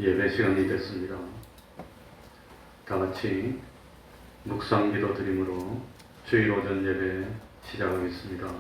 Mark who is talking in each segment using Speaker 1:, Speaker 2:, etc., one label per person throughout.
Speaker 1: 예배 시간이 됐습니다. 다 같이 묵상 기도 드림으로 주일 오전 예배 시작하겠습니다.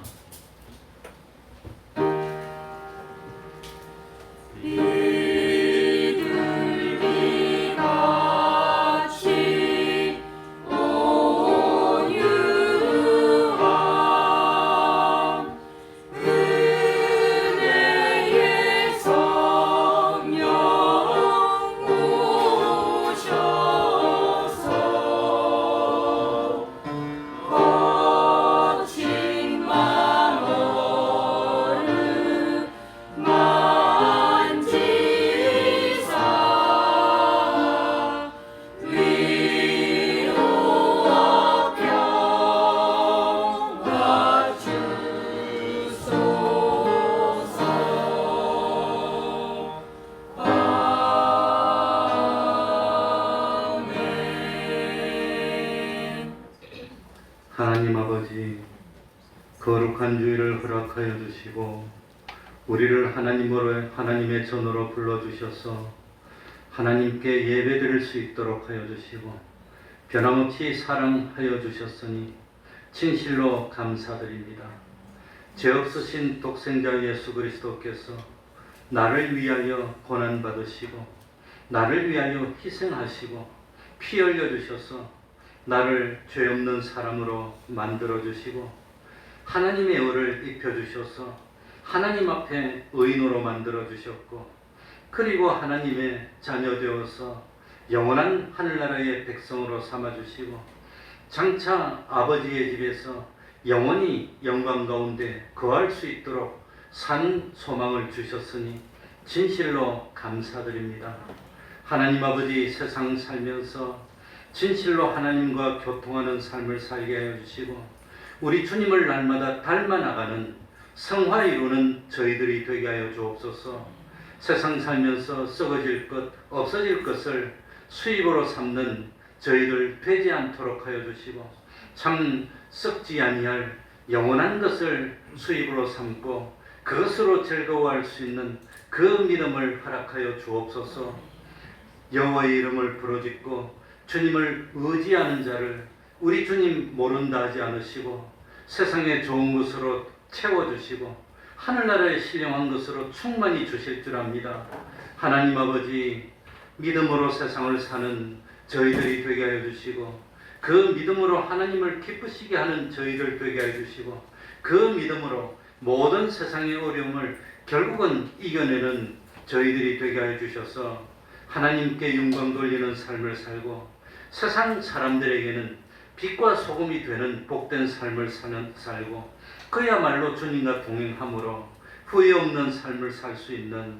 Speaker 1: 하나님 아버지, 거룩한 주일을 허락하여 주시고 우리를 하나님의 전으로 불러주셔서 하나님께 예배드릴 수 있도록 하여 주시고 변함없이 사랑하여 주셨으니 진실로 감사드립니다. 죄 없으신 독생자 예수 그리스도께서 나를 위하여 고난받으시고 나를 위하여 희생하시고 피 흘려주셔서 나를 죄 없는 사람으로 만들어주시고 하나님의 의를 입혀주셔서 하나님 앞에 의인으로 만들어주셨고 그리고 하나님의 자녀 되어서 영원한 하늘나라의 백성으로 삼아주시고 장차 아버지의 집에서 영원히 영광 가운데 거할 수 있도록 산 소망을 주셨으니 진실로 감사드립니다. 하나님 아버지, 세상 살면서 진실로 하나님과 교통하는 삶을 살게 하여 주시고 우리 주님을 날마다 닮아나가는 성화 이루는 저희들이 되게 하여 주옵소서. 세상 살면서 썩어질 것, 없어질 것을 수입으로 삼는 저희들 되지 않도록 하여 주시고 참 썩지 아니할 영원한 것을 수입으로 삼고 그것으로 즐거워할 수 있는 그 믿음을 허락하여 주옵소서. 여호와의 이름을 부르짖고 주님을 의지하는 자를 우리 주님 모른다 하지 않으시고 세상의 좋은 것으로 채워주시고 하늘나라의 신령한 것으로 충만히 주실 줄 압니다. 하나님 아버지, 믿음으로 세상을 사는 저희들이 되게 하여 주시고 그 믿음으로 하나님을 기쁘시게 하는 저희들 되게 하여 주시고 그 믿음으로 모든 세상의 어려움을 결국은 이겨내는 저희들이 되게 하여 주셔서 하나님께 영광 돌리는 삶을 살고 세상 사람들에게는 빛과 소금이 되는 복된 삶을 살고 그야말로 주님과 동행함으로 후회 없는 삶을 살 수 있는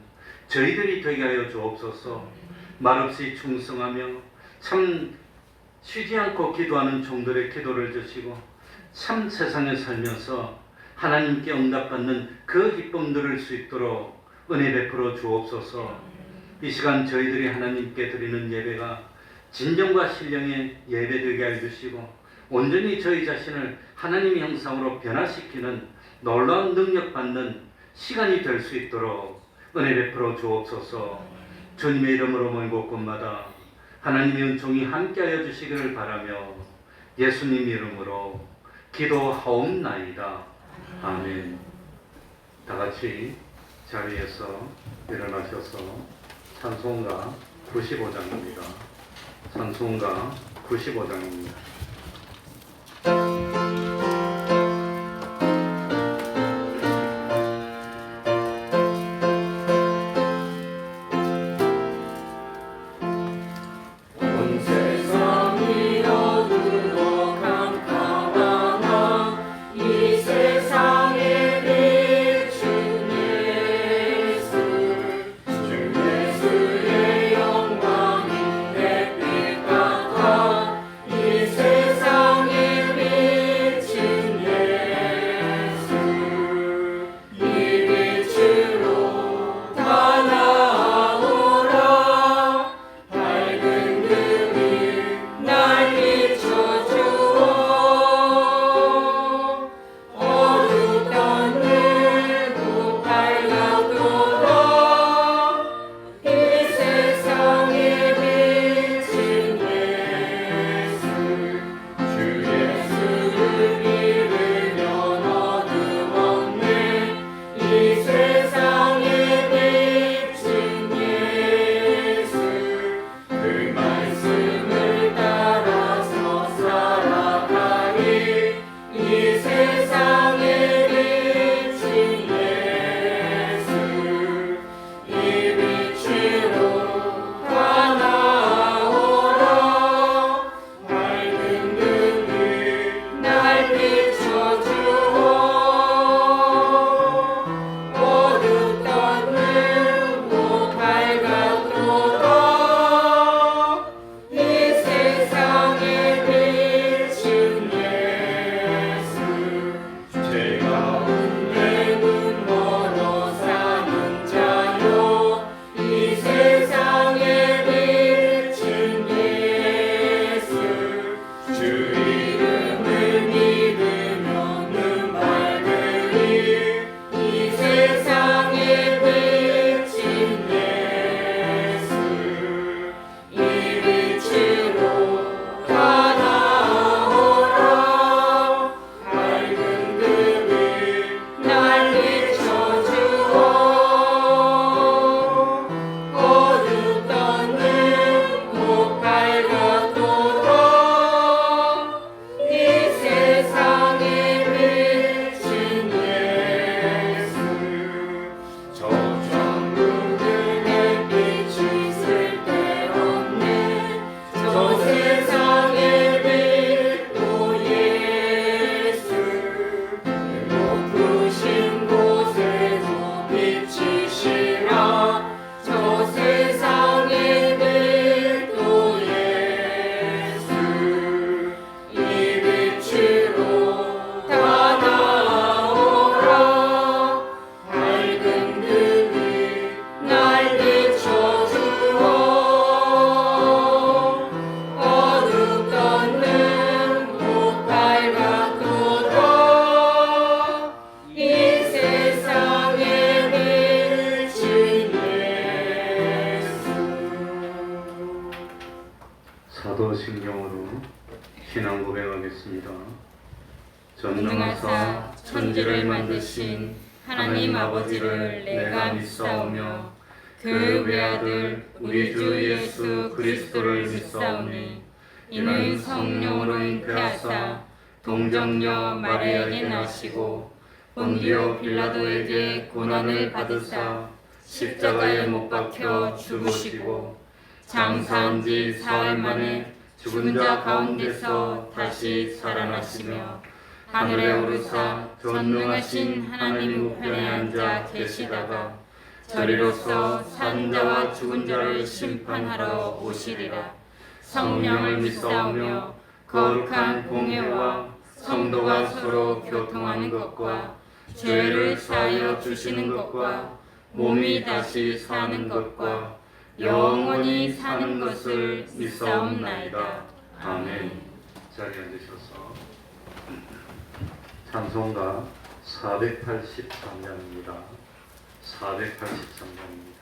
Speaker 1: 저희들이 되게 하여 주옵소서. 말없이 충성하며 참 쉬지 않고 기도하는 종들의 기도를 주시고 참 세상에 살면서 하나님께 응답받는 그 기쁨 누릴 수 있도록 은혜 베풀어 주옵소서. 이 시간 저희들이 하나님께 드리는 예배가 진정과 신령의 예배되게 하여 주시고 온전히 저희 자신을 하나님의 형상으로 변화시키는 놀라운 능력 받는 시간이 될 수 있도록 은혜 베풀어 주옵소서. 주님의 이름으로 모인 곳곳마다 하나님의 은총이 함께하여 주시기를 바라며 예수님 이름으로 기도하옵나이다. 아멘. 다 같이 자리에서 일어나셔서 찬송가 95장입니다. 찬송가 95장입니다.
Speaker 2: 세상
Speaker 1: 신앙 고백하겠습니다.
Speaker 2: 전능하사 천지를 만드신 하나님 아버지를 내가 믿사오며 그 외아들 우리 주 예수 그리스도를 믿사오니 이는 성령으로 잉태하사 동정녀 마리아에게 나시고 본디오 빌라도에게 고난을 받으사 십자가에 못 박혀 죽으시고 장사한 지 사흘 만에 죽은 자 가운데서 다시 살아나시며 하늘에 오르사 전능하신 하나님 우편에 앉아 계시다가 저리로서 산 자와 죽은 자를 심판하러 오시리라. 성령을 믿사오며 거룩한 공회와 성도가 서로 교통하는 것과 죄를 사하여 주시는 것과 몸이 다시 사는 것과 영원히 사는 것을 믿사옵나이다. 아멘.
Speaker 1: 자리에 앉으셔서 찬송가 483장입니다. 483장입니다.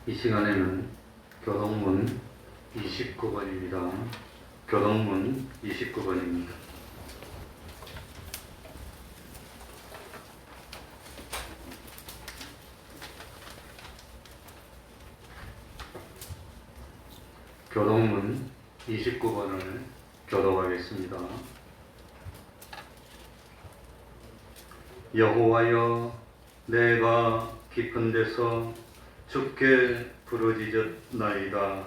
Speaker 1: 이 시간에는 교동문 29번입니다. 교동문 29번입니다. 교동문 29번을 교독하겠습니다. 여호와여, 내가 깊은 데서 주께 부르짖었나이다.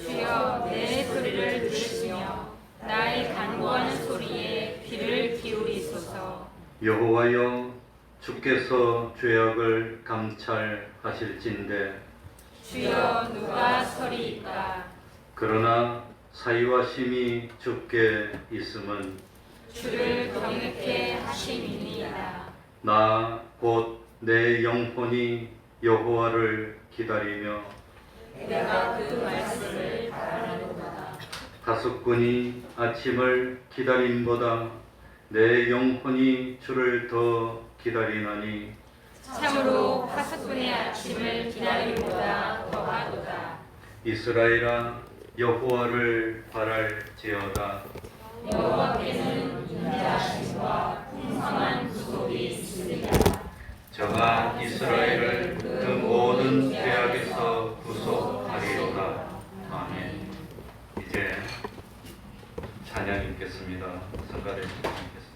Speaker 2: 주여 내 소리를 들으시며 나의 간구하는 소리에 귀를 기울이소서.
Speaker 1: 여호와여, 주께서 죄악을 감찰하실진대
Speaker 2: 주여 누가 서리이까.
Speaker 1: 그러나 사위와 심이 주께 있음은
Speaker 2: 주를 경외케 하심이니이다.
Speaker 1: 나 곧 내 영혼이 여호와를 기다리며
Speaker 2: 내가 그 말씀을 바라는도다.
Speaker 1: 가축군이 아침을 기다림보다 내 영혼이 주를 더 기다리나니
Speaker 2: 참으로 파수꾼의 아침을 기다림보다 더하도다.
Speaker 1: 이스라엘아, 여호와를 바랄지어다.
Speaker 2: 여호와께는 인자하심과 풍성한 구속이 있으리라.
Speaker 1: 저가 이스라엘을 그 모든 죄악에서 구속하리로다. 아멘. 이제 찬양 읽겠습니다. 성가대 주님께서.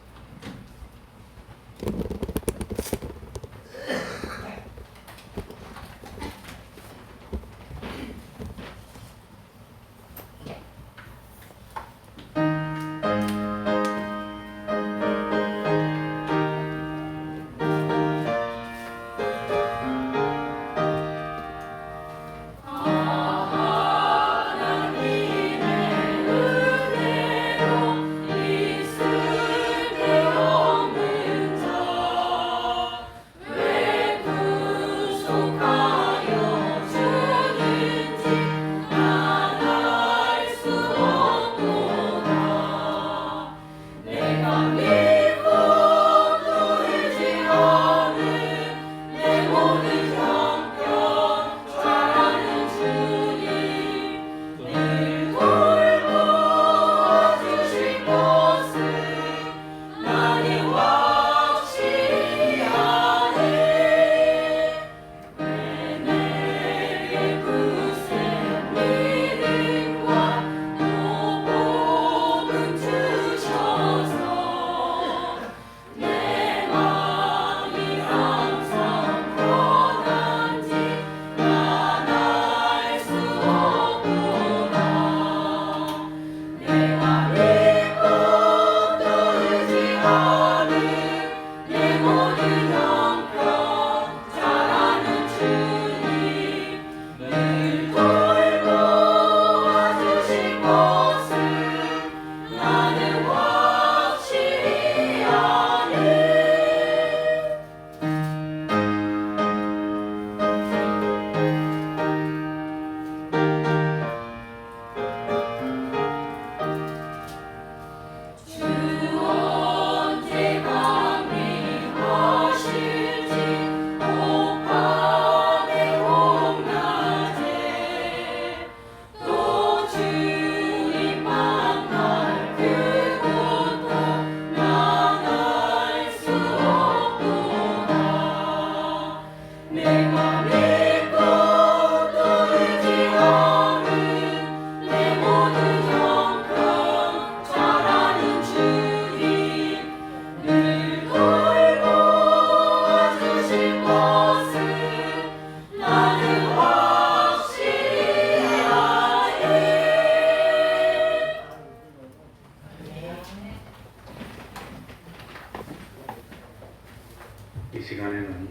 Speaker 1: 이 시간에는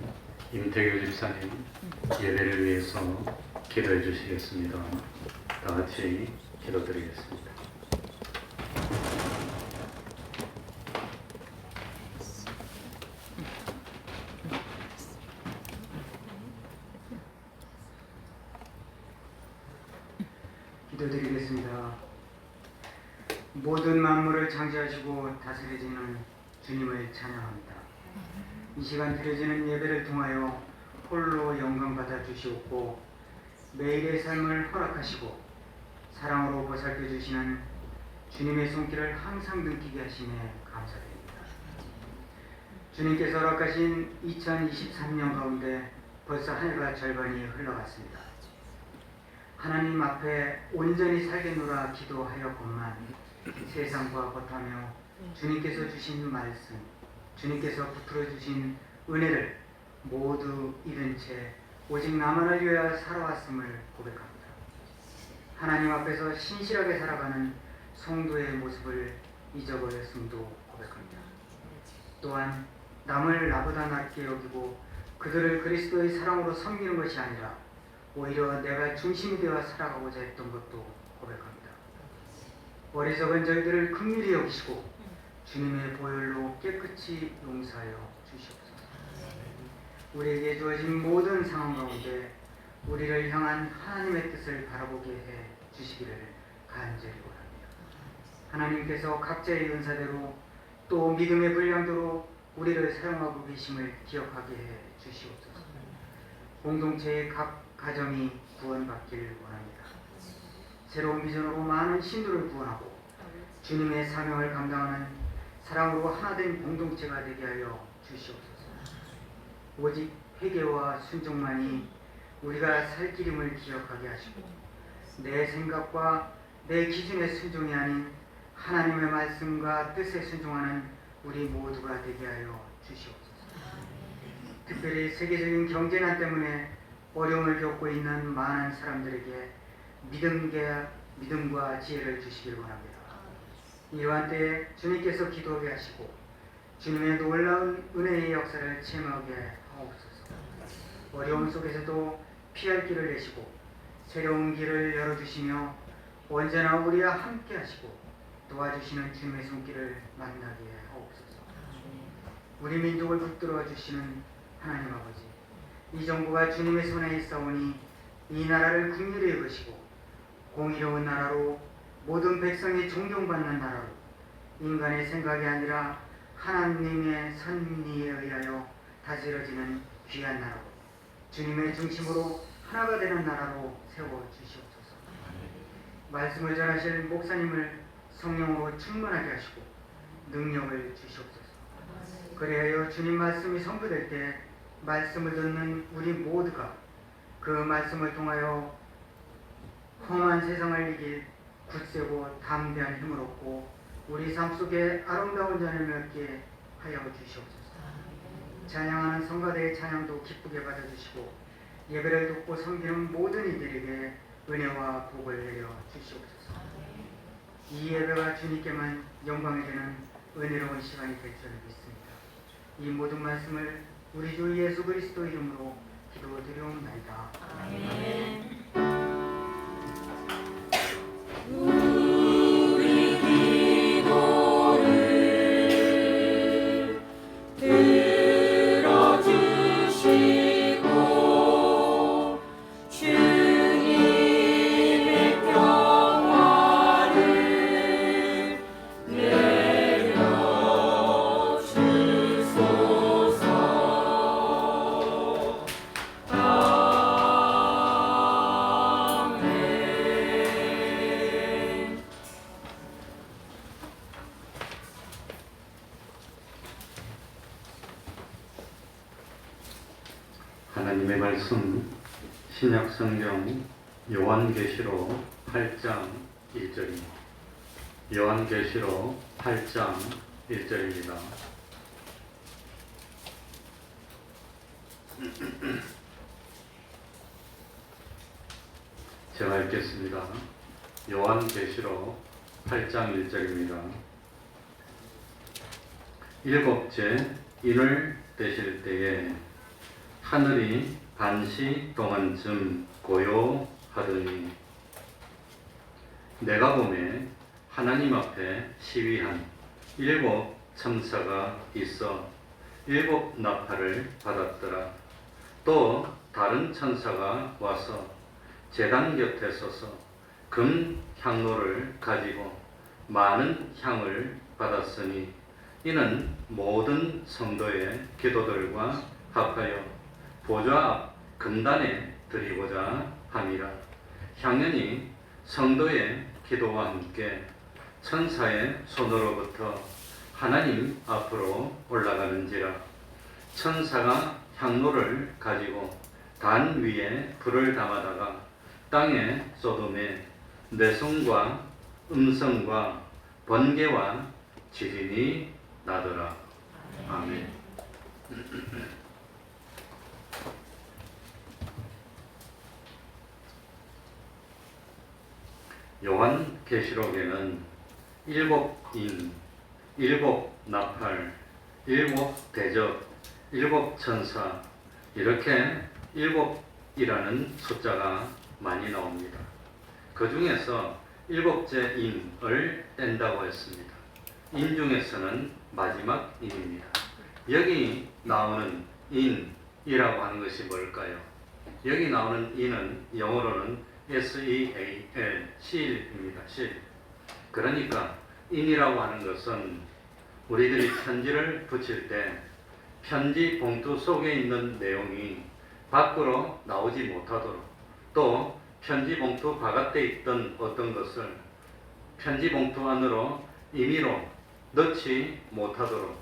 Speaker 1: 임태교 집사님 예배를 위해서 기도해 주시겠습니다. 다 같이 기도드리겠습니다.
Speaker 3: 기도드리겠습니다. 모든 만물을 창조하시고 다스리시는 주님을 찬양합니다. 이 시간 드려지는 예배를 통하여 홀로 영광 받아 주시옵고 매일의 삶을 허락하시고 사랑으로 보살펴 주시는 주님의 손길을 항상 느끼게 하시네 감사드립니다. 주님께서 허락하신 2023년 가운데 벌써 한 해가 절반이 흘러갔습니다. 하나님 앞에 온전히 살겠노라 기도하였건만 세상과 벗하며 주님께서 주신 말씀, 주님께서 붙들어 주신 은혜를 모두 잃은 채 오직 나만을 위하여 살아왔음을 고백합니다. 하나님 앞에서 신실하게 살아가는 성도의 모습을 잊어버렸음도 고백합니다. 또한 남을 나보다 낮게 여기고 그들을 그리스도의 사랑으로 섬기는 것이 아니라 오히려 내가 중심이 되어 살아가고자 했던 것도 고백합니다. 어리석은 저희들을 긍휼히 여기시고 주님의 보혈로 깨끗이 용서하여 주시옵소서. 우리에게 주어진 모든 상황 가운데 우리를 향한 하나님의 뜻을 바라보게 해 주시기를 간절히 원합니다. 하나님께서 각자의 은사대로 또 믿음의 분량대로 우리를 사용하고 계심을 기억하게 해 주시옵소서. 공동체의 각 가정이 구원받기를 원합니다. 새로운 비전으로 많은 신도를 구원하고 주님의 사명을 감당하는 사랑으로 하나된 공동체가 되게 하여 주시옵소서. 오직 회개와 순종만이 우리가 살 길임을 기억하게 하시고 내 생각과 내 기준의 순종이 아닌 하나님의 말씀과 뜻에 순종하는 우리 모두가 되게 하여 주시옵소서. 특별히 세계적인 경제난 때문에 어려움을 겪고 있는 많은 사람들에게 믿음과 지혜를 주시길 원합니다. 이러한 때에 주님께서 기도하게 하시고 주님의 놀라운 은혜의 역사를 체험하게 하옵소서. 어려움 속에서도 피할 길을 내시고 새로운 길을 열어주시며 언제나 우리와 함께 하시고 도와주시는 주님의 손길을 만나게 하옵소서. 우리 민족을 붙들어 주시는 하나님 아버지, 이 정부가 주님의 손에 있사오니 이 나라를 긍휼히 여기시고 공의로운 나라로 모든 백성이 존경받는 나라로 인간의 생각이 아니라 하나님의 섭리에 의하여 다스려지는 귀한 나라로 주님의 중심으로 하나가 되는 나라로 세워주시옵소서. 말씀을 전하실 목사님을 성령으로 충만하게 하시고 능력을 주시옵소서. 그리하여 주님 말씀이 선포될 때 말씀을 듣는 우리 모두가 그 말씀을 통하여 험한 세상을 이길 굳세고 담대한 힘을 얻고 우리 삶 속에 아름다운 잔을 맺게 하여 주시옵소서. 찬양하는 성가대의 찬양도 기쁘게 받아주시고 예배를 돕고 섬기는 모든 이들에게 은혜와 복을 내려 주시옵소서. 이 예배가 주님께만 영광이 되는 은혜로운 시간이 될 줄 믿습니다. 이 모든 말씀을 우리 주 예수 그리스도 이름으로 기도드리옵나이다.
Speaker 2: 아멘.
Speaker 1: 하나님의 말씀 신약성경 요한계시록 8장 1절입니다. 요한계시록 8장 1절입니다. 제가 읽겠습니다. 요한계시록 8장 1절입니다. 일곱째 인을 떼실 때에 하늘이 반시 동안쯤 고요하더니 내가 보매 하나님 앞에 시위한 일곱 천사가 있어 일곱 나팔을 받았더라. 또 다른 천사가 와서 제단 곁에 서서 금 향로를 가지고 많은 향을 받았으니 이는 모든 성도의 기도들과 합하여 보좌 앞 금단에 드리고자 함이라. 향연이 성도의 기도와 함께 천사의 손으로부터 하나님 앞으로 올라가는지라. 천사가 향로를 가지고 단 위에 불을 담아다가 땅의 소돔에 내성과 음성과 번개와 지진이 나더라. 아멘. 요한계시록에는 7인, 7나팔, 7대적, 7천사 이렇게 7이라는 숫자가 많이 나옵니다. 그 중에서 7째 인을 뗀다고 했습니다. 인 중에서는 마지막 인입니다. 여기 나오는 인이라고 하는 것이 뭘까요? 여기 나오는 인은 영어로는 SEAL, 실입니다. 실. 그러니까 인이라고 하는 것은 우리들이 편지를 붙일 때 편지 봉투 속에 있는 내용이 밖으로 나오지 못하도록, 또 편지 봉투 바깥에 있던 어떤 것을 편지 봉투 안으로 임의로 넣지 못하도록,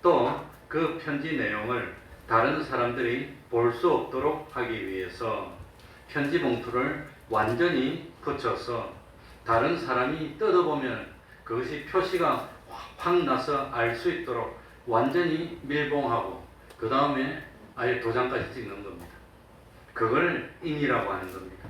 Speaker 1: 또 그 편지 내용을 다른 사람들이 볼 수 없도록 하기 위해서 편지 봉투를 완전히 붙여서 다른 사람이 뜯어보면 그것이 표시가 확 나서 알 수 있도록 완전히 밀봉하고 그 다음에 아예 도장까지 찍는 겁니다. 그걸 인이라고 하는 겁니다.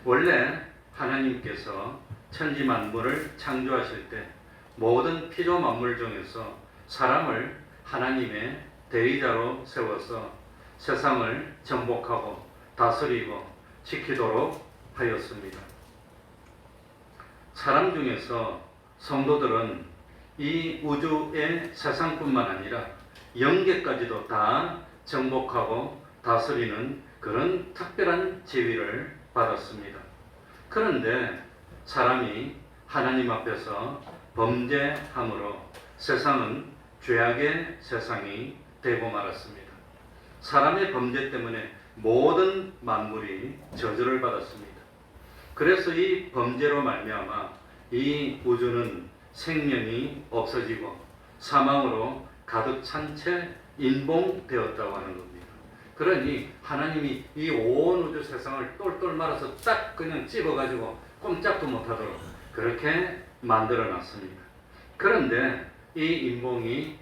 Speaker 1: 원래 하나님께서 천지 만물을 창조하실 때 모든 피조 만물 중에서 사람을 하나님의 대리자로 세워서 세상을 정복하고 다스리고 지키도록 하였습니다. 사람 중에서 성도들은 이 우주의 세상뿐만 아니라 영계까지도 다 정복하고 다스리는 그런 특별한 지위를 받았습니다. 그런데 사람이 하나님 앞에서 범죄함으로 세상은 죄악의 세상이 되고 말았습니다. 사람의 범죄 때문에 모든 만물이 저주를 받았습니다. 그래서 이 범죄로 말미암아 이 우주는 생명이 없어지고 사망으로 가득 찬 채 인봉되었다고 하는 겁니다. 그러니 하나님이 이 온 우주 세상을 똘똘 말아서 딱 그냥 찝어가지고 꼼짝도 못하도록 그렇게 만들어 놨습니다. 그런데 이 인봉이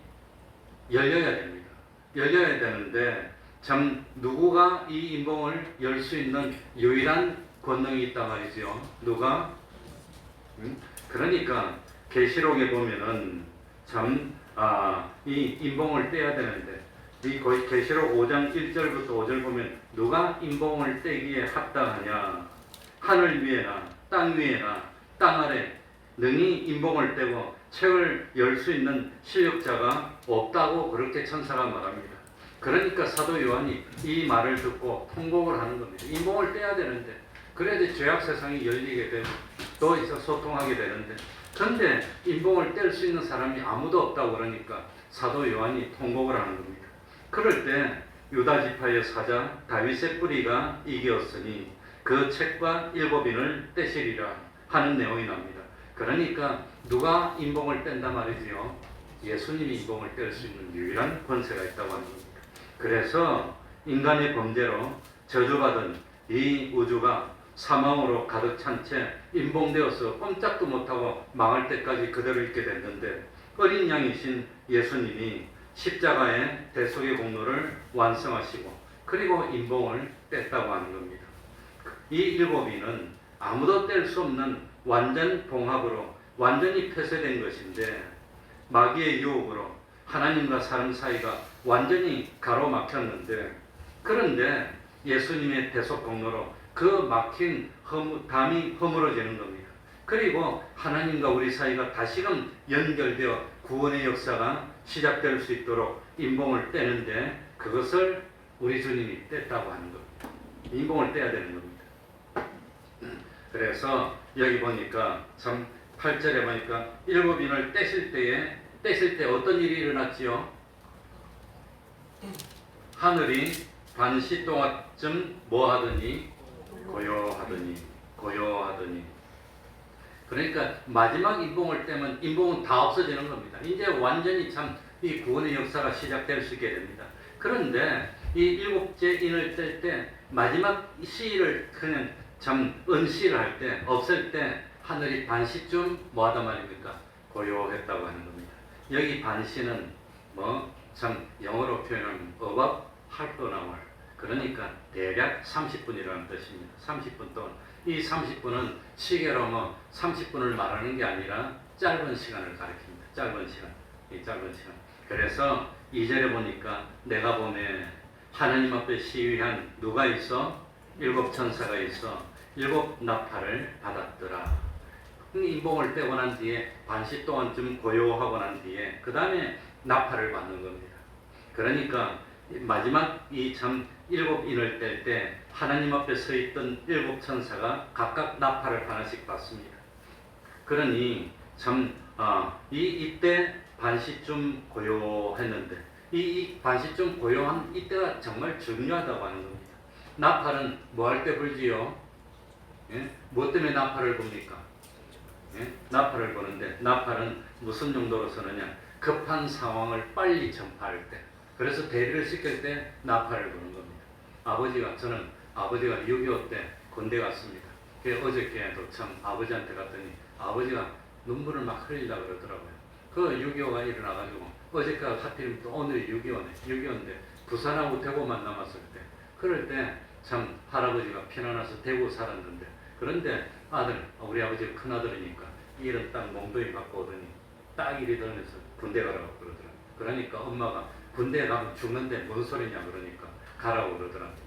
Speaker 1: 열려야 됩니다. 열려야 되는데 참 누구가 이 인봉을 열 수 있는 유일한 권능이 있단 말이죠. 누가? 그러니까 계시록에 보면은 참 이 인봉을 떼야 되는데 이 거의 계시록 5장 1절부터 5절 보면 누가 인봉을 떼기에 합당하냐? 하늘 위에나 땅 위에나 땅 아래 능히 인봉을 떼고 책을 열 수 있는 실력자가 없다고 그렇게 천사가 말합니다. 그러니까 사도 요한이 이 말을 듣고 통곡을 하는 겁니다. 인봉을 떼야 되는데 그래야지 죄악 세상이 열리게 되고 또 이제 소통하게 되는데 그런데 인봉을 뗄 수 있는 사람이 아무도 없다고 그러니까 사도 요한이 통곡을 하는 겁니다. 그럴 때 유다 지파의 사자 다윗의 뿌리가 이겼으니 그 책과 7인을 떼시리라 하는 내용이 납니다. 그러니까 누가 인봉을 뗀단 말이지요? 예수님이 인봉을 뗄 수 있는 유일한 권세가 있다고 하는 겁니다. 그래서 인간의 범죄로 저주받은 이 우주가 사망으로 가득 찬 채 인봉되어서 꼼짝도 못하고 망할 때까지 그대로 있게 됐는데 어린 양이신 예수님이 십자가의 대속의 공로를 완성하시고 그리고 인봉을 뗐다고 하는 겁니다. 이 7인은 아무도 뗄 수 없는 완전 봉합으로 완전히 폐쇄된 것인데 마귀의 유혹으로 하나님과 사람 사이가 완전히 가로막혔는데 그런데 예수님의 대속 공로로 그 막힌 담이 허물어지는 겁니다. 그리고 하나님과 우리 사이가 다시금 연결되어 구원의 역사가 시작될 수 있도록 인봉을 떼는데 그것을 우리 주님이 뗐다고 하는 겁니다. 인봉을 떼야 되는 겁니다. 그래서 여기 보니까 참 8절에 보니까 7인을 떼실 때 어떤 일이 일어났지요? 하늘이 반시 동안쯤 뭐 하더니 고요하더니 그러니까 마지막 인봉을 떼면 인봉은 다 없어지는 겁니다. 이제 완전히 참 이 구원의 역사가 시작될 수 있게 됩니다. 그런데 이 7째 인을 뗄 때 마지막 시를 그냥 참 은실할 때, 없을 때 하늘이 반시쯤 뭐하단 말입니까? 고요했다고 하는 겁니다. 여기 반시는 뭐 참 영어로 표현하면 about half an hour, 그러니까 대략 30분이라는 뜻입니다. 30분 동안. 이 30분은 시계로 뭐 30분을 말하는 게 아니라 짧은 시간을 가리킵니다. 짧은 시간. 이 짧은 시간. 그래서 2절에 보니까 내가 보면 하나님 앞에 시위한 누가 있어? 7 천사가 있어 7 나팔을 받았더라. 인봉을 떼고 난 뒤에 반시 동안쯤 고요하고 난 뒤에 그 다음에 나팔을 받는 겁니다. 그러니까 마지막 이 참 7인을 뗄 때 하나님 앞에 서 있던 7 천사가 각각 나팔을 하나씩 받습니다. 그러니 참 이때 반시쯤 고요했는데 이 반시쯤 고요한 이때가 정말 중요하다고 하는 겁니다. 나팔은 뭐 할 때 불지요? 예? 뭐 때문에 나팔을 봅니까? 예? 나팔을 보는데 나팔은 무슨 용도로 쓰느냐? 급한 상황을 빨리 전파할 때, 그래서 대리를 시킬 때 나팔을 부는 겁니다. 저는 아버지가 6.25 때 군대 갔습니다. 어저께도 참 아버지한테 갔더니 아버지가 눈물을 막 흘리려고 그러더라고요. 그 6.25가 일어나가지고 어제까지 하필이면 또 오늘이 6.25인데 부산하고 대구만 남았을 때, 그럴 때 참 할아버지가 피난와서 대구 살았는데, 그런데 우리 아버지 큰아들이니까 일은 딱 몽둥이 갖고 오더니 딱 일이 들면서 군대 가라고 그러더라고요. 그러니까 엄마가 군대 가면 죽는데 뭔 소리냐 그러니까 가라고 그러더랍니다.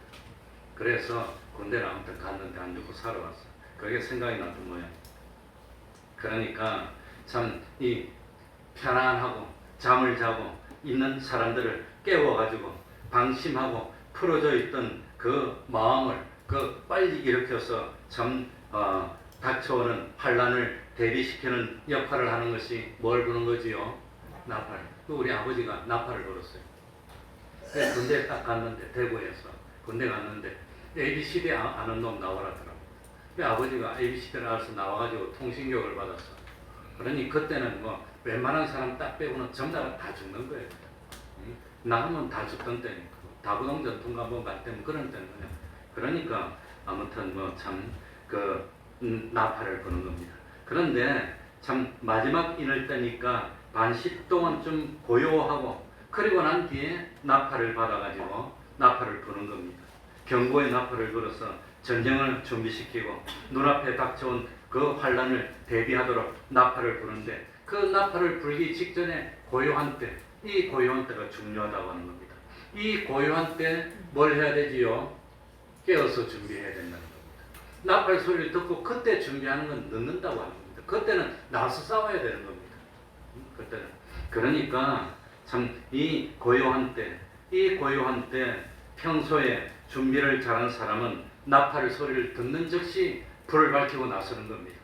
Speaker 1: 그래서 군대를 아무튼 갔는데 안 죽고 살아왔어. 그게 생각이 났던 모양. 그러니까 참 이 편안하고 잠을 자고 있는 사람들을 깨워가지고 방심하고 풀어져 있던 그 마음을 빨리 일으켜서 참 닥쳐오는 환란을 대비시키는 역할을 하는 것이 뭘 부는 거지요? 나팔. 우리 아버지가 나팔을 불었어요. 군대에 딱 갔는데, 대구에서 군대 갔는데 ABCD 아는 놈 나오라더라고. 아버지가 ABCD를 알아서 나와가지고 통신교육을 받았어. 그러니 그때는 뭐 웬만한 사람 딱 빼고는 전부 다 죽는 거예요. 나가면 다 죽던 때니까. 다부동전 통과본 갈 때는 그런 때는 그냥. 그러니까 아무튼 뭐 참 나팔을 부는 겁니다. 그런데 참 마지막 인을 떼니까 반시 동안 좀 고요하고, 그리고 난 뒤에 나팔을 받아가지고 나팔을 부는 겁니다. 경고의 나팔을 불어서 전쟁을 준비시키고 눈앞에 닥쳐온 그 환란을 대비하도록 나팔을 부는데, 그 나팔을 불기 직전에 고요한 때, 이 고요한 때가 중요하다고 하는 겁니다. 이 고요한 때 뭘 해야 되지요? 깨어서 준비해야 된다는 겁니다. 나팔 소리를 듣고 그때 준비하는 건 늦는다고 하는 겁니다. 그때는 나서 싸워야 되는 겁니다. 그때는. 그러니까 참 이 고요한 때 평소에 준비를 잘한 사람은 나팔 소리를 듣는 즉시 불을 밝히고 나서는 겁니다.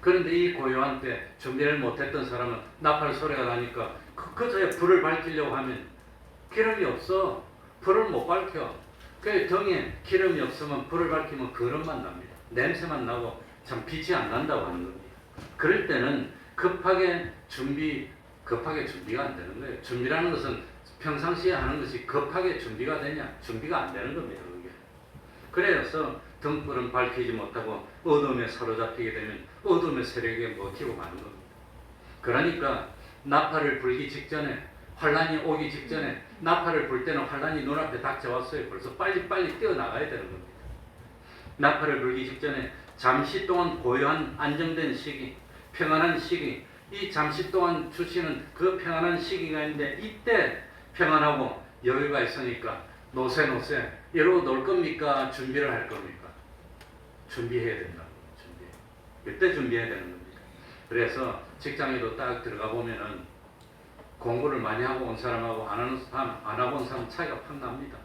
Speaker 1: 그런데 이 고요한 때 준비를 못했던 사람은 나팔 소리가 나니까 그저에 불을 밝히려고 하면 기름이 없어. 불을 못 밝혀. 그 등에 기름이 없으면 불을 밝히면 거름만 납니다. 냄새만 나고 참 빛이 안 난다고 하는 겁니다. 그럴 때는 급하게 준비가 안 되는 거예요. 준비라는 것은 평상시에 하는 것이 급하게 준비가 되냐? 준비가 안 되는 겁니다. 그게. 그래서 등불은 밝히지 못하고 어둠에 사로잡히게 되면 어둠의 세력에 먹히고 마는 겁니다. 그러니까 나팔을 불기 직전에, 환란이 오기 직전에, 나팔을 불 때는 환란이 눈앞에 닥쳐왔어요. 벌써 빨리 뛰어나가야 되는 겁니다. 나팔을 불기 직전에 잠시 동안 고요한 안정된 시기, 평안한 시기, 이 잠시 동안 주시는 그 평안한 시기가 있는데, 이때 평안하고 여유가 있으니까 노세 이러고 놀 겁니까? 준비를 할 겁니까? 준비해야 된다고. 그때 준비해야 되는 겁니다. 그래서 직장에도 딱 들어가 보면은 공부를 많이 하고 온 사람하고 안 하고 온 사람 차이가 확 납니다.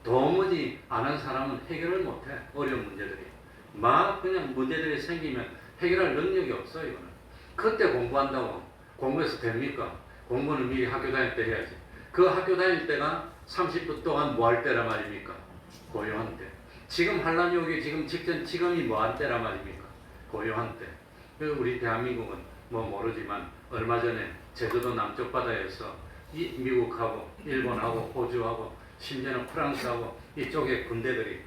Speaker 1: 도무지 안 한 사람은 해결을 못해. 어려운 문제들이. 막 그냥 문제들이 생기면 해결할 능력이 없어요. 이거는. 그때 공부한다고 공부해서 됩니까? 공부는 미리 학교 다닐 때 해야지. 그 학교 다닐 때가 30분 동안 뭐 할 때란 말입니까? 고요한 때. 지금 환란이 오기 지금이 뭐 할 때란 말입니까? 고요한 때. 우리 대한민국은 뭐 모르지만 얼마 전에 제주도 남쪽 바다에서 미국하고 일본하고 호주하고 심지어는 프랑스하고 이쪽에 군대들이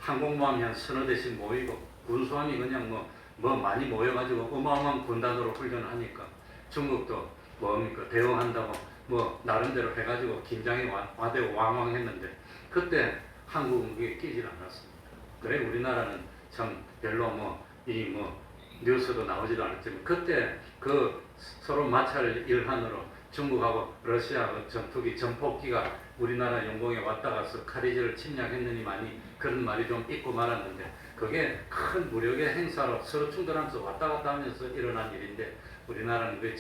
Speaker 1: 항공모함이 한 서너 대씩 모이고 군수함이 그냥 뭐 많이 모여가지고 어마어마한 군단으로 훈련을 하니까 중국도 뭡니까 대응한다고 뭐 나름대로 해가지고 긴장이 와대고 왕왕했는데 그때 한국은 그게 끼질 않았습니다. 그래 우리나라는 참 별로 뉴스도 나오지도 않았지만 그때 그 서로 마찰 일환으로 중국하고 러시아하고 전투기 전폭기가 우리나라 영공에 왔다 가서 카리지를 침략했느니만이 그런 말이 좀 있고 말았는데 그게 큰 무력의 행사로 서로 충돌하면서 왔다 갔다 하면서 일어난 일인데 우리나라는 그에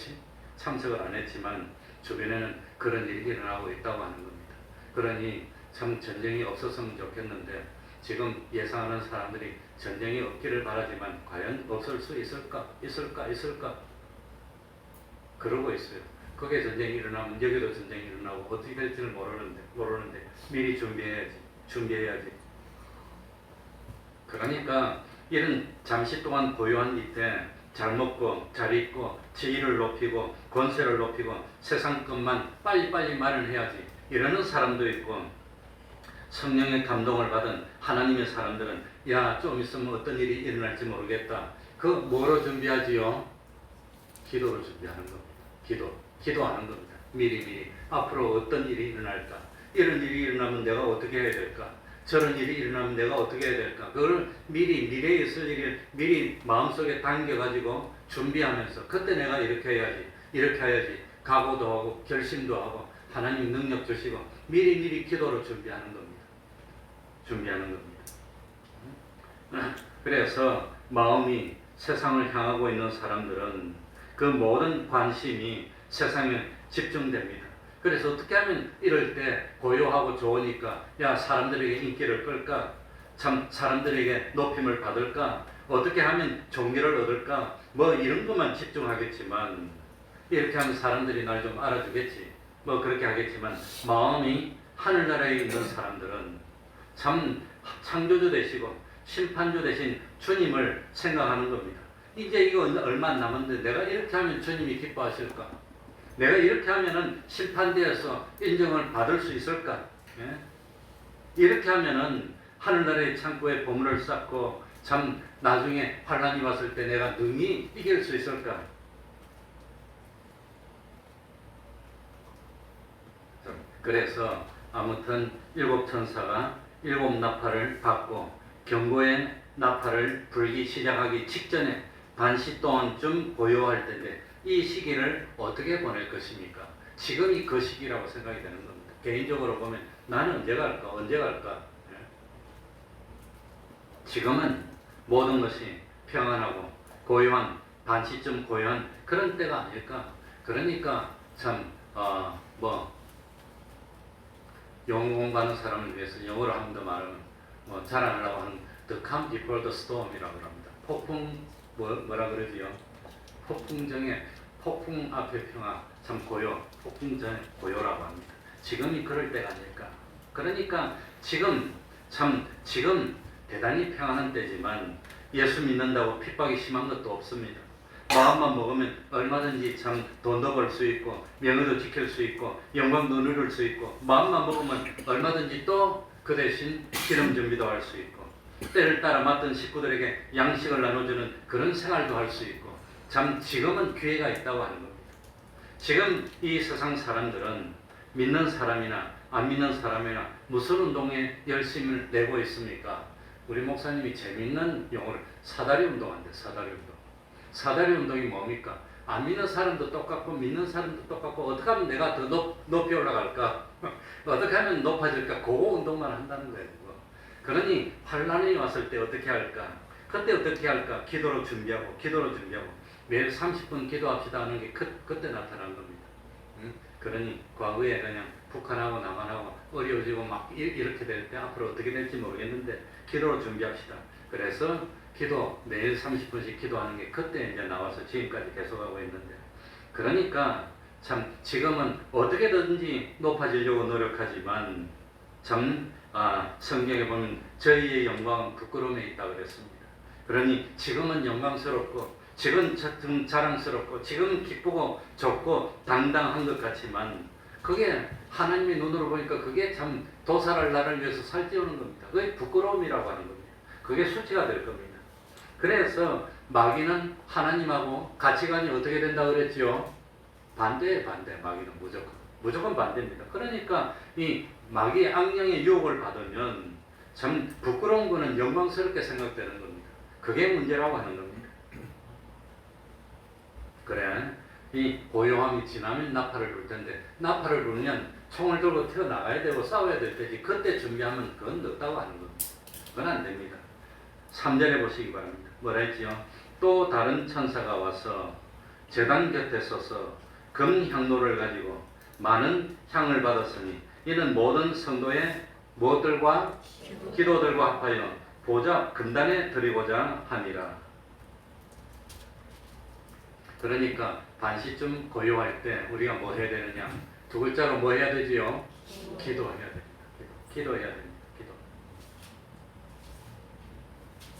Speaker 1: 참석을 안 했지만 주변에는 그런 일이 일어나고 있다고 하는 겁니다. 그러니 참 전쟁이 없었으면 좋겠는데 지금 예상하는 사람들이 전쟁이 없기를 바라지만 과연 없을 수 있을까? 그러고 있어요. 거기에 전쟁이 일어나면 여기도 전쟁이 일어나고 어떻게 될지는 모르는데 미리 준비해야지. 그러니까 이런 잠시 동안 고요한 이때 잘 먹고 잘 입고 지위를 높이고 권세를 높이고 세상 것만 빨리빨리 마련해야지 이러는 사람도 있고 성령의 감동을 받은 하나님의 사람들은 야 좀 있으면 어떤 일이 일어날지 모르겠다. 그 뭐로 준비하지요? 기도로 준비하는 겁니다. 기도하는 겁니다. 미리 앞으로 어떤 일이 일어날까? 이런 일이 일어나면 내가 어떻게 해야 될까? 저런 일이 일어나면 내가 어떻게 해야 될까? 그걸 미래에 있을 일을 미리 마음속에 당겨가지고 준비하면서 그때 내가 이렇게 해야지 각오도 하고 결심도 하고 하나님 능력 주시고 미리 기도로 준비하는 겁니다. 그래서 마음이 세상을 향하고 있는 사람들은 그 모든 관심이 세상에 집중됩니다. 그래서 어떻게 하면 이럴 때 고요하고 좋으니까 야 사람들에게 인기를 끌까? 참 사람들에게 높임을 받을까? 어떻게 하면 존경을 얻을까? 뭐 이런 것만 집중하겠지만 이렇게 하면 사람들이 날 좀 알아주겠지. 뭐 그렇게 하겠지만 마음이 하늘나라에 있는 사람들은 참 창조주 되시고 심판주 되신 주님을 생각하는 겁니다. 이제 이거 얼마 안 남았는데 내가 이렇게 하면 주님이 기뻐하실까? 내가 이렇게 하면은 심판대에서 인정을 받을 수 있을까? 예? 이렇게 하면은 하늘나라의 창고에 보물을 쌓고 참 나중에 환란이 왔을 때 내가 능히 이길 수 있을까? 그래서 아무튼 7천사가 7나팔을 받고 경고의 나팔을 불기 시작하기 직전에 반시 동안쯤 고요할 텐데 이 시기를 어떻게 보낼 것입니까? 지금이 그 시기라고 생각이 되는 겁니다. 개인적으로 보면 나는 언제 갈까? 지금은 모든 것이 평안하고 고요한 반시쯤 고요한 그런 때가 아닐까? 그러니까 참 영어 공부하는 사람을 위해서 영어로 한 번 더 말하면 자랑하려고 하는 The calm before the storm이라고 합니다. 폭풍 뭐라 그러지요? 폭풍 앞에 평화 참 고요, 폭풍 전에 고요라고 합니다. 지금이 그럴 때가 아닐까? 그러니까 지금 대단히 평안한 때지만 예수 믿는다고 핍박이 심한 것도 없습니다. 마음만 먹으면 얼마든지 참 돈도 벌 수 있고 명예도 지킬 수 있고 영광도 누릴 수 있고 마음만 먹으면 얼마든지 또 그 대신 기름 준비도 할 수 있고 때를 따라 맡은 식구들에게 양식을 나눠주는 그런 생활도 할 수 있고 참 지금은 기회가 있다고 하는 겁니다. 지금 이 세상 사람들은 믿는 사람이나 안 믿는 사람이나 무슨 운동에 열심을 내고 있습니까? 우리 목사님이 재밌는 용어를 사다리 운동한대. 사다리 운동이 뭡니까? 안 믿는 사람도 똑같고 믿는 사람도 똑같고 어떻게 하면 내가 더 높이 올라갈까? 어떻게 하면 높아질까? 그거 운동만 한다는 거예요. 그러니 환란이 왔을 때 어떻게 할까? 그때 어떻게 할까? 기도로 준비하고 매일 30분 기도합시다 하는 게 그때 나타난 겁니다. 그러니 과거에 그냥 북한하고 남한하고 어려워지고 막 이렇게 될 때 앞으로 어떻게 될지 모르겠는데 기도로 준비합시다. 그래서 기도 매일 30분씩 기도하는 게 그때 이제 나와서 지금까지 계속하고 있는데 그러니까 참 지금은 어떻게든지 높아지려고 노력하지만 참 성경에 보면 저희의 영광은 부끄러움에 있다 그랬습니다. 그러니 지금은 영광스럽고 지금 자랑스럽고 지금 기쁘고 좋고 당당한 것 같지만 그게 하나님의 눈으로 보니까 그게 참 도살할 나를 위해서 살찌우는 겁니다. 그게 부끄러움이라고 하는 겁니다. 그게 수치가 될 겁니다. 그래서 마귀는 하나님하고 가치관이 어떻게 된다 그랬지요? 반대. 마귀는 무조건 반대입니다. 그러니까 이 마귀의 악령의 유혹을 받으면 참 부끄러운 거는 영광스럽게 생각되는 겁니다. 그게 문제라고 하는 겁니다. 그래, 이 고요함이 지나면 나팔을 불 텐데, 나팔을 불면 총을 들고 튀어나가야 되고 싸워야 될 때지, 그때 준비하면 그건 늦다고 하는 겁니다. 그건 안 됩니다. 3절에 보시기 바랍니다. 뭐라 했지요? 또 다른 천사가 와서 제단 곁에 서서 금향로를 가지고 많은 향을 받았으니 이는 모든 성도의 무엇들과 기도들과 합하여 보좌 금단에 드리고자 함이라. 그러니까 반시쯤 고요할 때 우리가 뭐 해야 되느냐? 두 글자로 뭐 해야 되지요? 기도해야 됩니다. 기도해야 됩니다.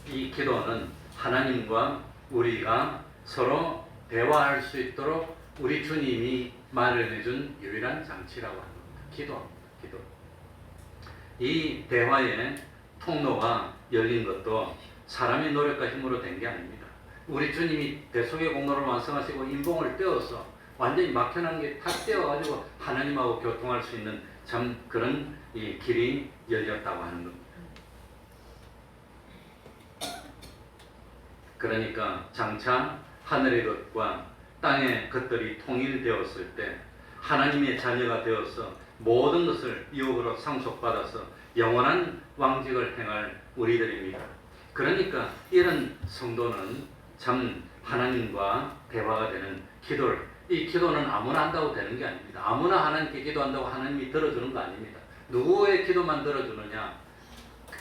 Speaker 1: 이 기도는 하나님과 우리가 서로 대화할 수 있도록 우리 주님이 마련해 준 유일한 장치라고 하는 겁니다. 기도입니다. 기도. 이 대화의 통로가 열린 것도 사람의 노력과 힘으로 된 게 아닙니다. 우리 주님이 대속의 공로를 완성하시고 인봉을 떼어서 완전히 막혀난 게 탁 떼어가지고 하나님하고 교통할 수 있는 참 그런 이 길이 열렸다고 하는 겁니다. 그러니까 장차 하늘의 것과 땅의 것들이 통일되었을 때 하나님의 자녀가 되어서 모든 것을 유업으로 상속받아서 영원한 왕직을 행할 우리들입니다. 그러니까 이런 성도는 참 하나님과 대화가 되는 기도를, 이 기도는 아무나 한다고 되는 게 아닙니다. 아무나 하나님께 기도한다고 하나님이 들어주는 거 아닙니다. 누구의 기도만 들어주느냐?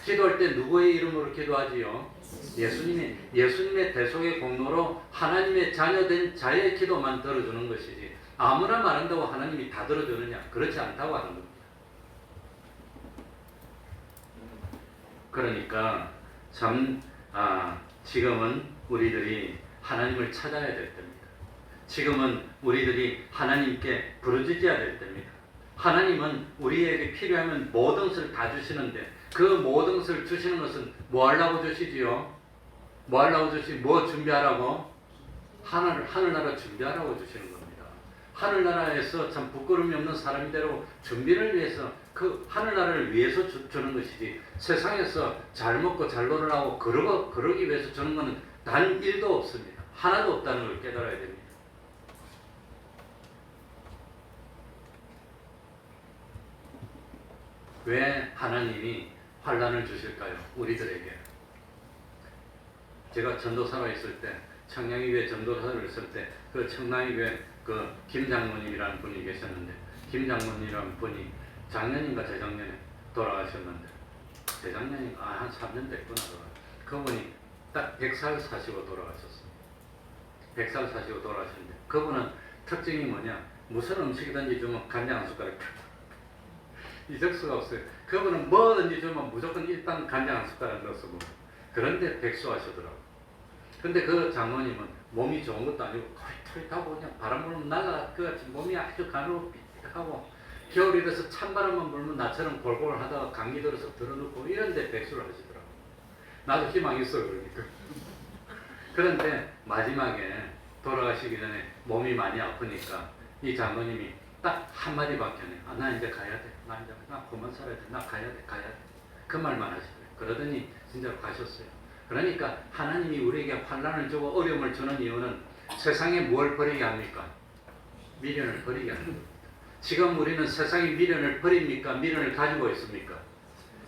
Speaker 1: 기도할 때 누구의 이름으로 기도하지요? 예수님의 대속의 공로로 하나님의 자녀된 자의 기도만 들어주는 것이지, 아무나 말한다고 하나님이 다 들어주느냐? 그렇지 않다고 하는 겁니다. 그러니까 참 지금은 우리들이 하나님을 찾아야 될 때입니다. 지금은 우리들이 하나님께 부르짖어야 될 때입니다. 하나님은 우리에게 필요하면 모든 것을 다 주시는데, 그 모든 것을 주시는 것은 뭐 하려고 주시지요? 뭐 하려고 뭐 준비하라고? 하늘나라 준비하라고 주시는 겁니다. 하늘나라에서 참 부끄러움이 없는 사람이 되라고 준비를 위해서, 그 하늘나라를 위해서 주는 것이지, 세상에서 잘 먹고 잘 놀으라고 그러기 위해서 주는 것은 단 1도 없습니다. 하나도 없다는 걸 깨달아야 됩니다. 왜 하나님이 환난을 주실까요? 우리들에게. 제가 전도사로 있을 때, 청량리교회 전도사로 있을 때, 그 청량리교회 그 김 장모님이라는 분이 계셨는데, 김 장모님이라는 분이 작년인가 재작년에 돌아가셨는데, 재작년인가 한 3년 됐구나. 그분이 딱 100살 사시고 돌아가셨어요. 100살 사시고 돌아가셨는데, 그분은 특징이 뭐냐? 무슨 음식이든지 주면 간장 한 숟가락 잊을 수가 없어요. 그분은 뭐든지 주면 무조건 일단 간장 한 숟가락 넣어서 먹어요. 그런데 백수하시더라고요. 근데 그 장모님은 몸이 좋은 것도 아니고 토릿토릿하고 그냥 바람 불면 날아가, 그같이 몸이 아주 가늘고 삐딱하고, 겨울이 돼서 찬바람만 불면 나처럼 골골 하다가 감기 들어서 들어눕고 이런데 백수를 하시더라고요. 나도 희망이 있어 그러니까. 그런데 마지막에 돌아가시기 전에 몸이 많이 아프니까 이 장모님이 딱 한마디밖에 안 해요. 나 이제 가야 돼. 나 그만 살아야 돼. 나 가야 돼. 그 말만 하시더래요. 그러더니 진짜로 가셨어요. 그러니까 하나님이 우리에게 환난을 주고 어려움을 주는 이유는 세상에 뭘 버리게 합니까? 미련을 버리게 하는 겁니다. 지금 우리는 세상의 미련을 버립니까? 미련을 가지고 있습니까?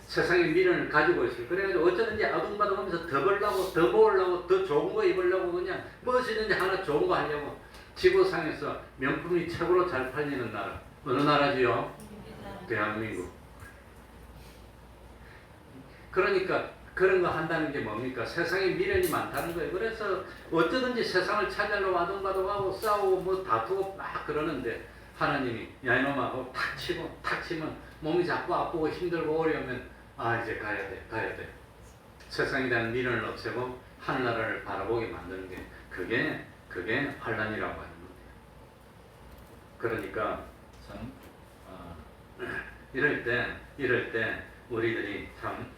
Speaker 1: 세상의 미련을 가지고 있어요. 그래가지고 어쩌든지 아둥바둥하면서 더 벌려고, 더 모으려고, 더 좋은 거 입으려고, 그냥 무엇이든지 하나 좋은 거 하려고. 지구상에서 명품이 최고로 잘 팔리는 나라, 어느 나라지요? 대한민국. 그러니까 그런 거 한다는 게 뭡니까? 세상에 미련이 많다는 거예요. 그래서 어쩌든지 세상을 차지하려고 아둥바둥하고 싸우고 뭐 다투고 막 그러는데, 하나님이 야 이놈아 하고 탁 치면 몸이 자꾸 아프고 힘들고 어려우면 이제 가야 돼. 세상에 대한 미련을 없애고 하늘나라를 바라보게 만드는 게 그게 환난이라고 하는 겁니다. 그러니까 참 이럴 때 우리들이 참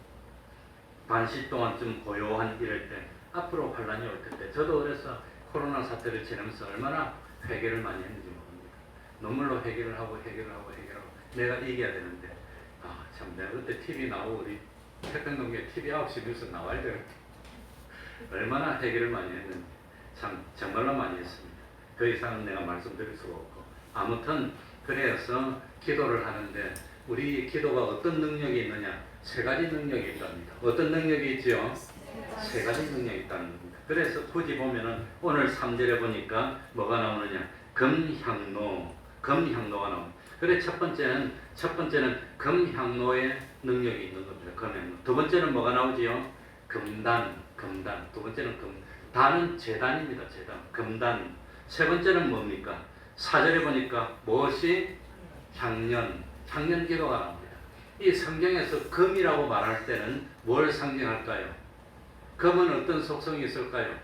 Speaker 1: 반시 동안쯤 고요한 이럴 때 앞으로 환란이 올 텐데 저도 그래서 코로나 사태를 지내면서 얼마나 회개를 많이 했는지 모릅니다. 눈물로 회개를 하고 내가 이겨야 되는데 참 내가 그때 TV 나오고 우리 태평동에 TV 9시 뉴스 나와야 되는데 얼마나 회개를 많이 했는지 참 정말로 많이 했습니다. 더 이상은 내가 말씀드릴 수가 없고 아무튼 그래서 기도를 하는데 우리 기도가 어떤 능력이 있느냐? 세 가지 능력이 있답니다. 어떤 능력이 있지요? 세 가지 능력이 있다는 겁니다. 그래서 굳이 보면은 오늘 3절에 보니까 뭐가 나오느냐? 금향로가 나옵니다. 그래 첫 번째는 금향로의 능력이 있는 겁니다. 금향로. 두 번째는 뭐가 나오지요? 금단. 두 번째는 단은 제단입니다. 제단. 금단. 세 번째는 뭡니까? 4절에 보니까 무엇이? 향년기도가 나옵니다. 이 성경에서 금이라고 말할 때는 뭘 상징할까요? 금은 어떤 속성이 있을까요?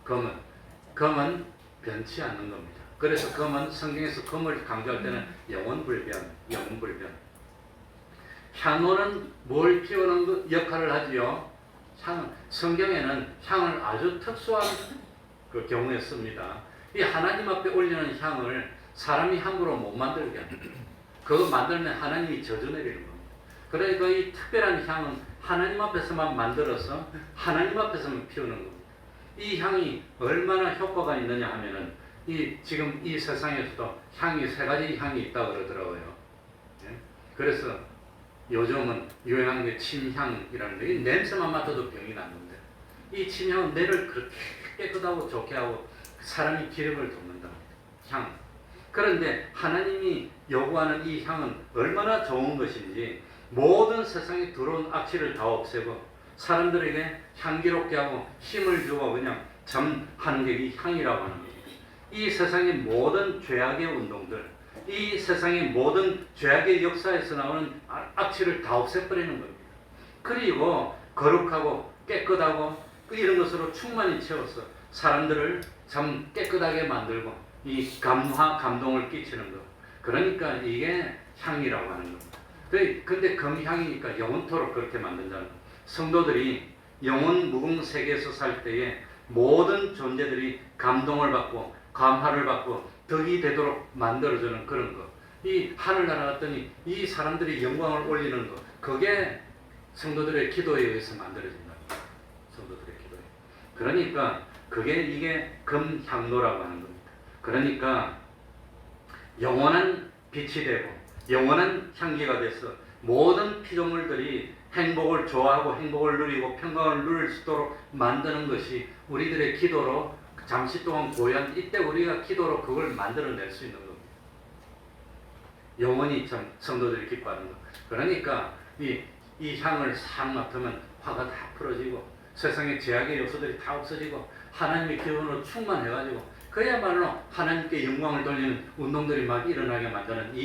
Speaker 1: 금은 변치 않는 겁니다. 그래서 금은 성경에서 금을 강조할 때는 영원불변. 향로는 뭘 피우는 역할을 하지요? 성경에는 향을 아주 특수한 그 경우에 씁니다. 이 하나님 앞에 올리는 향을 사람이 함부로 못 만들게 합니다. 그거 만들면 하나님이 저주 내리는 겁니다. 그러니까 이 특별한 향은 하나님 앞에서만 만들어서 하나님 앞에서만 피우는 겁니다. 이 향이 얼마나 효과가 있느냐 하면은 지금 이 세상에서도 향이 세 가지 향이 있다고 그러더라고요. 예? 그래서 요즘은 유행하는 게 침향이라는 게 냄새만 맡아도 병이 나는데 이 침향은 뇌를 그렇게 깨끗하고 좋게 하고 사람이 기름을 돋는다. 향. 그런데 하나님이 요구하는 이 향은 얼마나 좋은 것인지 모든 세상에 들어온 악취를 다 없애고 사람들에게 향기롭게 하고 힘을 주고 그냥 점하는 게 이 향이라고 하는 겁니다. 이 세상의 모든 죄악의 운동들, 이 세상의 모든 죄악의 역사에서 나오는 악취를 다 없애버리는 겁니다. 그리고 거룩하고 깨끗하고 이런 것으로 충만히 채워서 사람들을 참 깨끗하게 만들고 이 감동을 끼치는 것. 그러니까 이게 향이라고 하는 겁니다. 근데 금향이니까 영원토록 그렇게 만든다는 겁니다. 성도들이 영원 무궁 세계에서 살 때에 모든 존재들이 감동을 받고 감화를 받고 덕이 되도록 만들어주는 그런 것. 이 하늘나라 갔더니 이 사람들이 영광을 올리는 것. 그게 성도들의 기도에 의해서 만들어진다. 성도들의 기도에. 그러니까 이게 금향로라고 하는 겁니다. 그러니까 영원한 빛이 되고 영원한 향기가 돼서 모든 피조물들이 행복을 좋아하고 행복을 누리고 평강을 누릴 수 있도록 만드는 것이 우리들의 기도로 잠시 동안 고요한 이때 우리가 기도로 그걸 만들어낼 수 있는 겁니다. 영원히 참 성도들이 기뻐하는 것. 그러니까 이 향을 싹 맡으면 화가 다 풀어지고 세상의 죄악의 요소들이 다 없어지고 하나님의 기운으로 충만해가지고 그야말로 하나님께 영광을 돌리는 운동들이 막 일어나게 만드는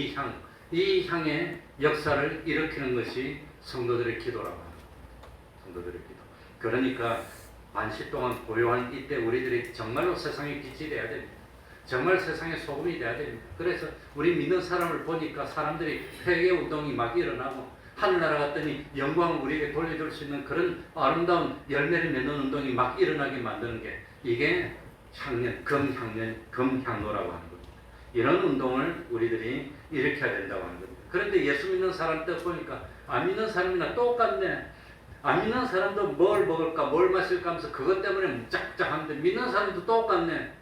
Speaker 1: 이 향의 역사를 일으키는 것이 성도들의 기도라고 합니다. 성도들의 기도. 그러니까 반시 동안 고요한 이때 우리들이 정말로 세상의 빛이 되어야 됩니다. 정말 세상의 소금이 되어야 됩니다. 그래서 우리 믿는 사람을 보니까 사람들이 회개 운동이 막 일어나고 하늘나라 갔더니 영광을 우리에게 돌려줄 수 있는 그런 아름다운 열매를 맺는 운동이 막 일어나게 만드는 게 이게 금향로라고 하는 겁니다. 이런 운동을 우리들이 일으켜야 된다고 하는 겁니다. 그런데 예수 믿는 사람 때 보니까 안 믿는 사람이나 똑같네. 안 믿는 사람도 뭘 먹을까 뭘 마실까 하면서 그것 때문에 묵작묵작하는데 믿는 사람도 똑같네.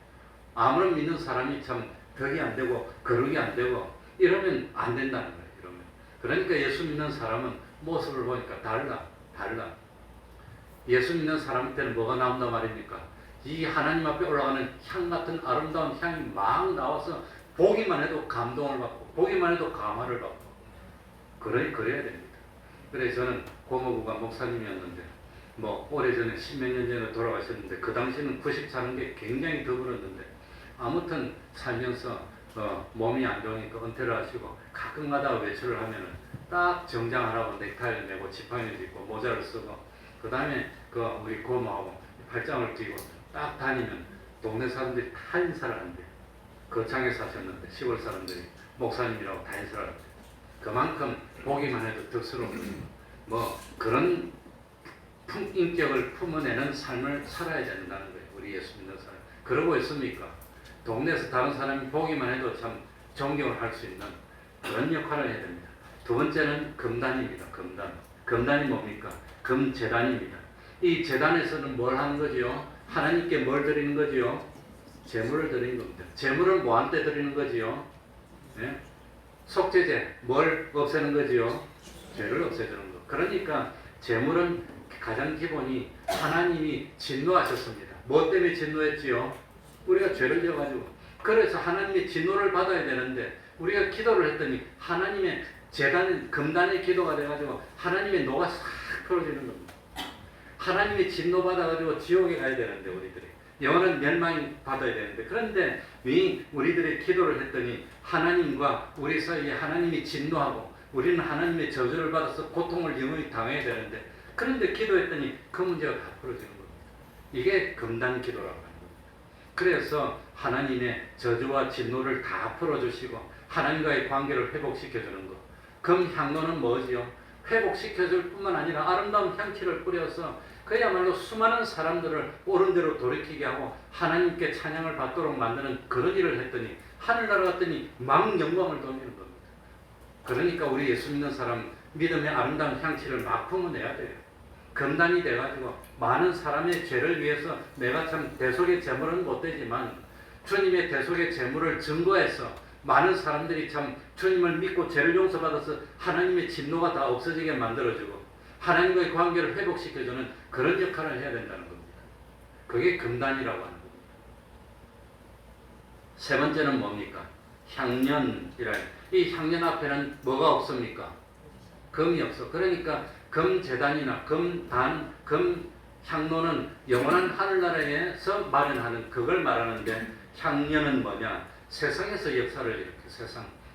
Speaker 1: 아무런 믿는 사람이 참 덕이 안 되고 거룩이 안 되고 이러면 안 된다는 거예요. 이러면. 그러니까 예수 믿는 사람은 모습을 보니까 달라. 예수 믿는 사람한테는 뭐가 나온단 말입니까? 이 하나님 앞에 올라가는 향 같은 아름다운 향이 막 나와서 보기만 해도 감동을 받고 보기만 해도 감화를 받고 그래야 됩니다. 그래서 저는 고모부가 목사님이었는데 오래전에 10몇 년 전에 돌아가셨는데 그 당시는 90차는 게 굉장히 더불었는데 아무튼 살면서 몸이 안 좋으니까 은퇴를 하시고 가끔 가다가 외출을 하면은 딱 정장하라고 넥타이를 메고 지팡이를 짚고 모자를 쓰고 그 다음에 우리 고모하고 팔짱을 끼고 딱 다니면 동네 사람들이 다 인사를 한대요. 거창에 사셨는데 시골 사람들이 목사님이라고 다 인사를 한대요. 그만큼 보기만 해도 덕스러운 그런 인격을 품어내는 삶을 살아야 된다는 거예요. 우리 예수 믿는 사람. 그러고 있습니까? 동네에서 다른 사람이 보기만 해도 참 존경을 할 수 있는 그런 역할을 해야 됩니다. 두 번째는 금단입니다. 금단. 금단이 뭡니까? 금제단입니다. 이 제단에서는 뭘 하는 거지요? 하나님께 뭘 드리는 거지요? 제물을 드리는 겁니다. 제물은 뭐한테 드리는 거지요? 네? 속죄제. 뭘 없애는 거지요? 죄를 없애주는 거. 그러니까 제물은 가장 기본이 하나님이 진노하셨습니다. 뭐 때문에 진노했지요? 우리가 죄를 지어가지고. 그래서 하나님의 진노를 받아야 되는데 우리가 기도를 했더니 하나님의 제단, 금단의 기도가 돼가지고 하나님의 노가 싹 풀어지는 겁니다. 하나님의 진노 받아가지고 지옥에 가야 되는데 우리들이 영원한 멸망이 받아야 되는데 그런데 우리들의 기도를 했더니 하나님과 우리 사이에 하나님이 진노하고 우리는 하나님의 저주를 받아서 고통을 영원히 당해야 되는데 그런데 기도했더니 그 문제가 다 풀어지는 겁니다. 이게 금단 기도라고 하는 겁니다. 그래서 하나님의 저주와 진노를 다 풀어주시고 하나님과의 관계를 회복시켜주는 것. 금향로는 뭐지요? 회복시켜줄 뿐만 아니라 아름다운 향기를 뿌려서 그야말로 수많은 사람들을 옳은 대로 돌이키게 하고 하나님께 찬양을 받도록 만드는 그런 일을 했더니 하늘나라 갔더니 막 영광을 돌리는 겁니다. 그러니까 우리 예수 믿는 사람 믿음의 아름다운 향기를 막 품어내야 돼요. 금단이 돼가지고 많은 사람의 죄를 위해서 내가 참 대속의 제물은 못 되지만 주님의 대속의 제물을 증거해서 많은 사람들이 참 주님을 믿고 죄를 용서받아서 하나님의 진노가 다 없어지게 만들어주고 하나님과의 관계를 회복시켜주는 그런 역할을 해야 된다는 겁니다. 그게 금단이라고 하는 겁니다. 세 번째는 뭡니까? 향년이라. 이 향년 앞에는 뭐가 없습니까? 금이 없어. 그러니까 금제단이나 금단, 금향로는 영원한 하늘나라에서 마련하는 그걸 말하는데 향년은 뭐냐? 세상에서 역사를 이렇게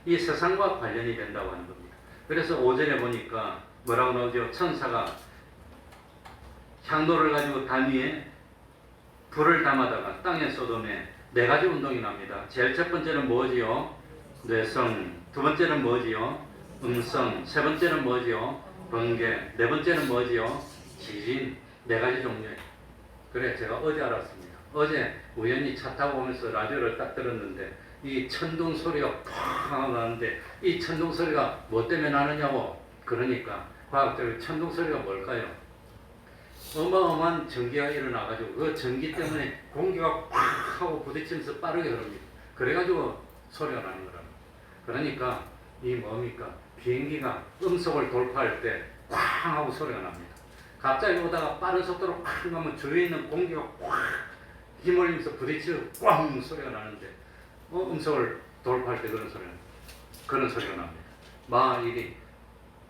Speaker 1: 이 세상과 관련이 된다고 하는 겁니다. 그래서 5절에 보니까 뭐라고 나오죠? 천사가 향로를 가지고 단 위에 불을 담아다가 땅에 쏟음에 네 가지 운동이 납니다. 제일 첫 번째는 뭐지요? 뇌성. 두 번째는 뭐지요? 음성. 세 번째는 뭐지요? 번개. 네 번째는 뭐지요? 지진. 네 가지 종류예요. 그래 제가 어제 알았습니다. 어제 우연히 차 타고 오면서 라디오를 딱 들었는데 이 천둥 소리가 팡 나는데 이 천둥 소리가 뭐 때문에 나느냐고. 그러니까 과학적으로 천둥 소리가 뭘까요? 어마어마한 전기가 일어나가지고 그 전기 때문에 공기가 팍 하고 부딪히면서 빠르게 흐릅니다. 그래가지고 소리가 나는 거랍니다. 그러니까 이 뭡니까? 비행기가 음속을 돌파할 때 쾅 하고 소리가 납니다. 갑자기 오다가 빠른 속도로 쾅 가면 주위에 있는 공기가 꽉 힘을내면서 부딪히고 꽝 소리가 나는데 음속을 돌파할 때 그런 소리가 납니다. 마일이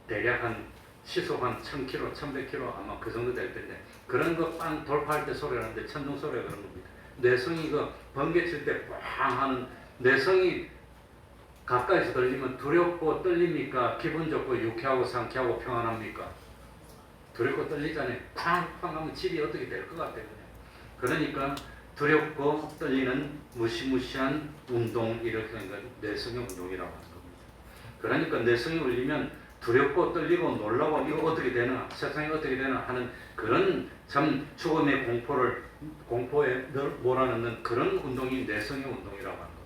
Speaker 1: 대략 한 시속 한 1000km, 1100km 아마 그 정도 될 텐데 그런 거 빵 돌파할 때 소리가 나는데 천둥 소리가 그런 겁니다. 뇌성이 그 번개 칠 때 꽝 하는 뇌성이 가까이서 들리면 두렵고 떨립니까? 기분 좋고 유쾌하고 상쾌하고 평안합니까? 두렵고 떨리잖아요. 쾅쾅 하면 집이 어떻게 될 것 같아요. 그러니까 두렵고 떨리는 무시무시한 운동 이렇게 하는 건 뇌성의 운동이라고 하는 겁니다. 그러니까 뇌성이 울리면 두렵고 떨리고 놀라고 이거 어떻게 되나 세상이 어떻게 되나 하는 그런 참 죽음의 공포에 몰아넣는 그런 운동이 뇌성의 운동이라고 하는 겁니다.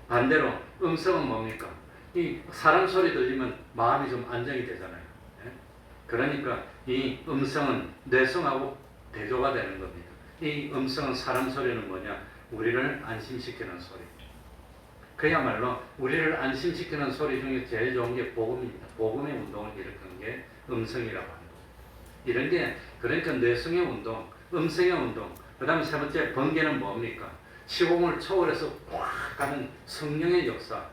Speaker 1: 반대로 음성은 뭡니까? 이 사람 소리 들리면 마음이 좀 안정이 되잖아요. 예? 그러니까 이 음성은 뇌성하고 대조가 되는 겁니다. 이 음성은 사람 소리는 뭐냐? 우리를 안심시키는 소리. 그야말로 우리를 안심시키는 소리 중에 제일 좋은 게 복음입니다. 복음의 운동을 일으키는 게 음성이라고 하는 겁니다. 이런 게 그러니까 뇌성의 운동, 음성의 운동, 그 다음에 세 번째 번개는 뭡니까? 시공을 초월해서 확 가는 성령의 역사.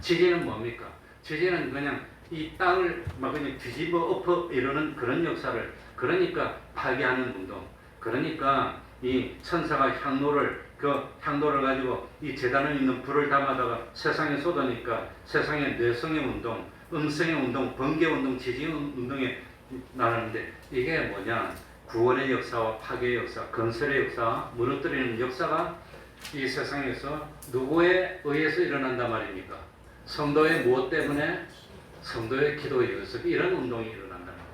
Speaker 1: 지진은 뭡니까? 지진은 그냥 이 땅을 막 그냥 뒤집어 엎어 이러는 그런 역사를 그러니까 파괴하는 운동. 그러니까 이 천사가 향로를 가지고 이 제단에 있는 불을 담아다가 세상에 쏟으니까 세상의 뇌성의 운동, 음성의 운동, 번개 운동, 지진 운동에 나누는데 이게 뭐냐? 구원의 역사와 파괴의 역사, 건설의 역사, 무너뜨리는 역사가 이 세상에서 누구에 의해서 일어난단 말입니까? 성도의 무엇 때문에? 성도의 기도에 의해서 이런 운동이 일어난다는 거예요.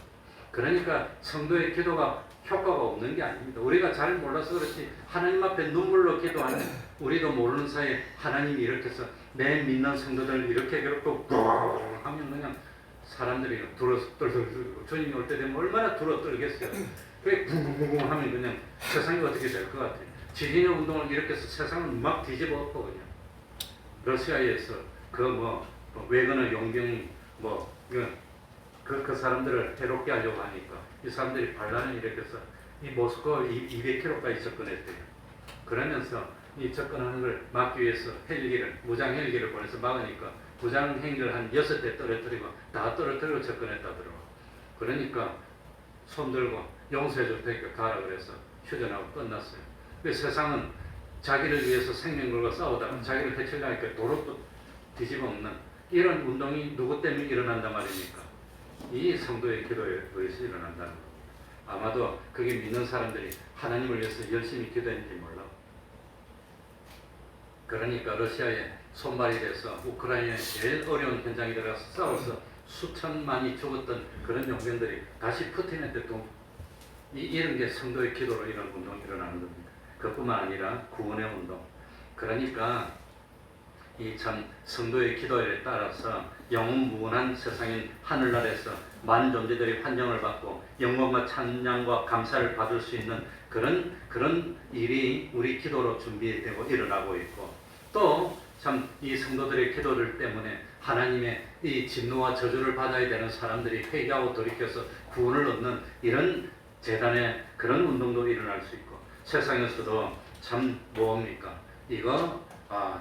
Speaker 1: 그러니까 성도의 기도가 효과가 없는 게 아닙니다. 우리가 잘 몰라서 그렇지 하나님 앞에 눈물로 기도하는 우리도 모르는 사이에 하나님이 이렇게 해서 내 믿는 성도들 이렇게 괴롭고 하면 그냥 사람들이 들어 주님이 올 때 되면 얼마나 들어떨겠어요. 그게 붕붕붕 하면 그냥 세상이 어떻게 될 것 같아요. 지진의 운동을 이렇게 해서 세상을 막 뒤집어 엎고 그냥 러시아에서 그 외근의 용병이 그 사람들을 해롭게 하려고 하니까 이 사람들이 반란을 일으켜서 이 모스크바 200km까지 접근했대요. 그러면서 이 접근하는 걸 막기 위해서 무장 헬기를 보내서 막으니까 무장 헬기를 한 6대 떨어뜨리고 다 떨어뜨리고 접근했다더라고. 그러니까 손 들고 용서해 줄 테니까 가라 그래서 휴전하고 끝났어요. 그 세상은 자기를 위해서 생명 걸고 싸우다가 자기를 해치려니까 도로 뒤집어 엎는 이런 운동이 누구 때문에 일어난단 말입니까? 이 성도의 기도에 의해서 일어난다는 겁니다. 아마도 그게 믿는 사람들이 하나님을 위해서 열심히 기도했는지 몰라. 그러니까 러시아에 손발이 돼서 우크라이나에 제일 어려운 현장에 들어가서 싸워서 수천만이 죽었던 그런 용병들이 다시 푸틴한테 이런 게 성도의 기도로 이런 운동이 일어나는 겁니다. 그뿐만 아니라 구원의 운동. 그러니까 이 참 성도의 기도에 따라서 영원무궁한 세상인 하늘나라에서 많은 존재들이 환영을 받고 영광과 찬양과 감사를 받을 수 있는 그런 일이 우리 기도로 준비되고 일어나고 있고, 또 참 이 성도들의 기도들 때문에 하나님의 이 진노와 저주를 받아야 되는 사람들이 회개하고 돌이켜서 구원을 얻는 이런 재단의 그런 운동도 일어날 수 있고, 세상에서도 참 뭡니까? 이거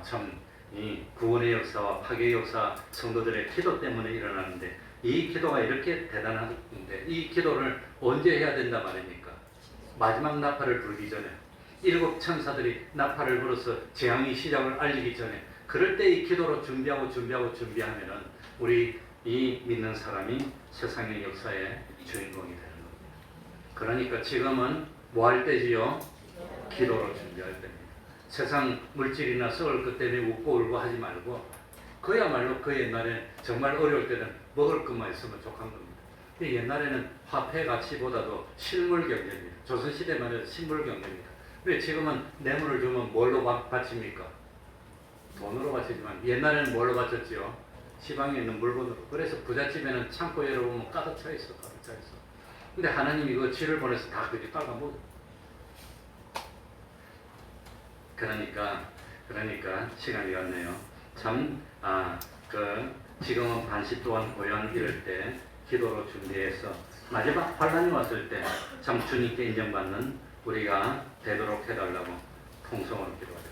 Speaker 1: 참 이 구원의 역사와 파괴의 역사, 성도들의 기도 때문에 일어나는데, 이 기도가 이렇게 대단한데 이 기도를 언제 해야 된다 말입니까? 마지막 나팔을 불기 전에, 7 천사들이 나팔을 불어서 재앙의 시작을 알리기 전에, 그럴 때 이 기도로 준비하면은 우리 이 믿는 사람이 세상의 역사의 주인공이 되는 겁니다. 그러니까 지금은 뭐 할 때지요? 기도로 준비할 때입니다. 세상 물질이나 썩을 것 때문에 웃고 울고 하지 말고, 그야말로 그 옛날에 정말 어려울 때는 먹을 것만 있으면 족한 겁니다. 옛날에는 화폐 가치보다도 실물 경제입니다. 조선시대만 해도 실물 경제입니다. 왜 지금은 뇌물을 주면 뭘로 바칩니까? 돈으로 바치지만 옛날에는 뭘로 바쳤지요? 시방에 있는 물건으로. 그래서 부잣집에는 창고 열어보면 가득 차 있어. 근데 하나님이 그 쥐를 보내서 다 그리 빨아먹어. 그러니까 시간이 갔네요. 참 지금은 반시 또한 고요한 이럴 때 기도로 준비해서 마지막 환란이 왔을 때 참 주님께 인정받는 우리가 되도록 해달라고 통성으로 기도하죠.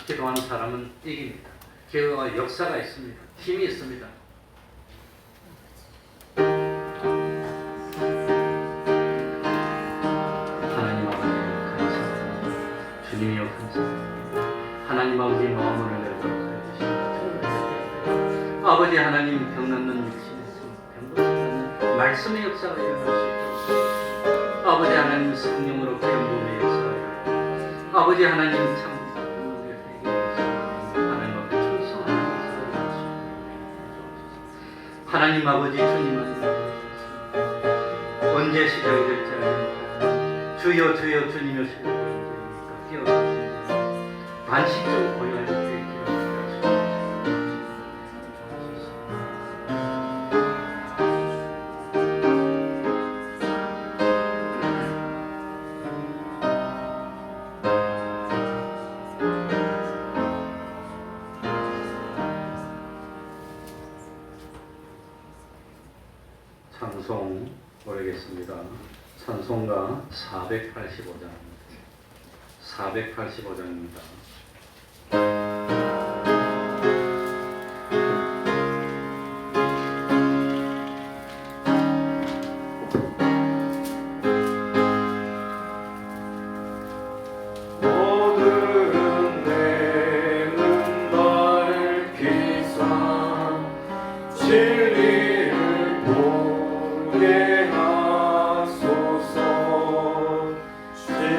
Speaker 1: 기도하는 사람은 이깁니다. 기도가 역사가 있습니다. 힘이 있습니다. 하나님 아버지 감사합니다. 주님이여 감사합니다. 하나님 아버지 마음을 열도록 해주십시오. 아버지 하나님 병났는 육신에서 병고치는 말씀의 역사가 일어날 수 있도록, 아버지 하나님 성령으로 기름 부음의 역사가 일어나고, 아버지 하나님 참 하나님 앞에 충성하는 역사가 일어날 수 있도록 하나님 아버지 주님은 언제 시작이 될지 아닙니다. 주여 주님의 시작이 언제입니까? 기억하십니다. 반식적 고요할 때 찬송 오르겠습니다. 찬송가 485장입니다.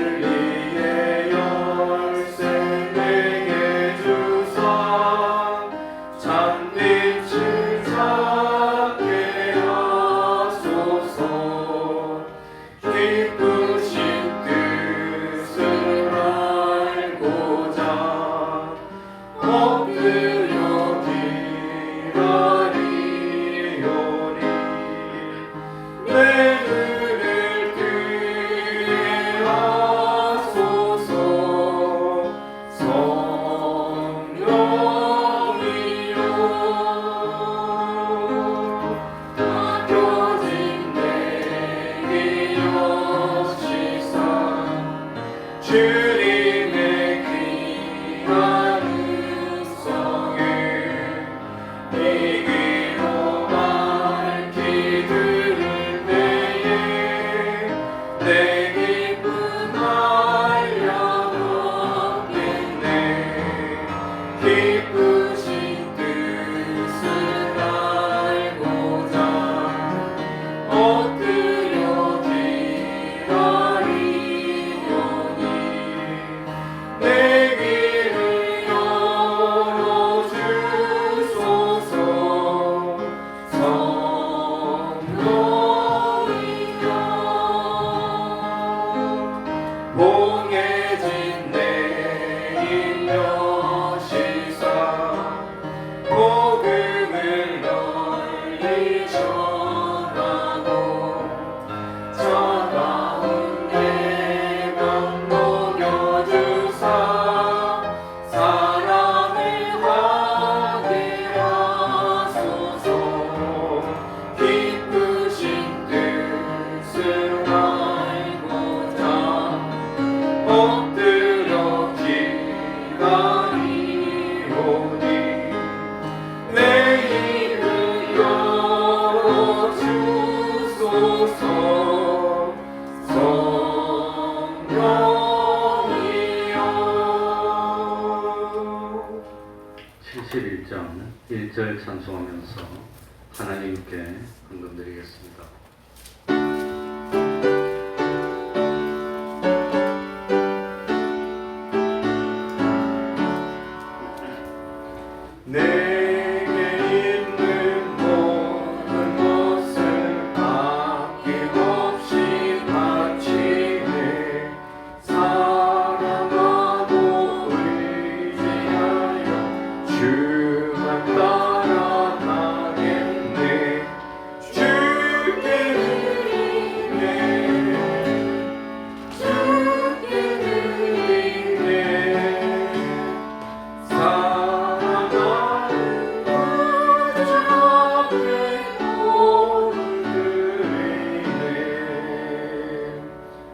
Speaker 4: 진리의 열쇠
Speaker 2: 전하고 차가운 내 맘 녹여주사 사랑을 하게 하소서. 기쁘신 뜻을 알고자 엎드려 기다리오니 내 입을 열어주소서. 성령이여.
Speaker 1: 71장 1절 찬송하면서 하나님께 헌금드리겠습니다.
Speaker 2: 내게 있는 모든 것을 아낌없이 바치네. 사랑하고 의지하여 주만 따라 가겠네. 주께 드리네. 주께 드리네. 사랑하는 주 앞에 몸을 드리네.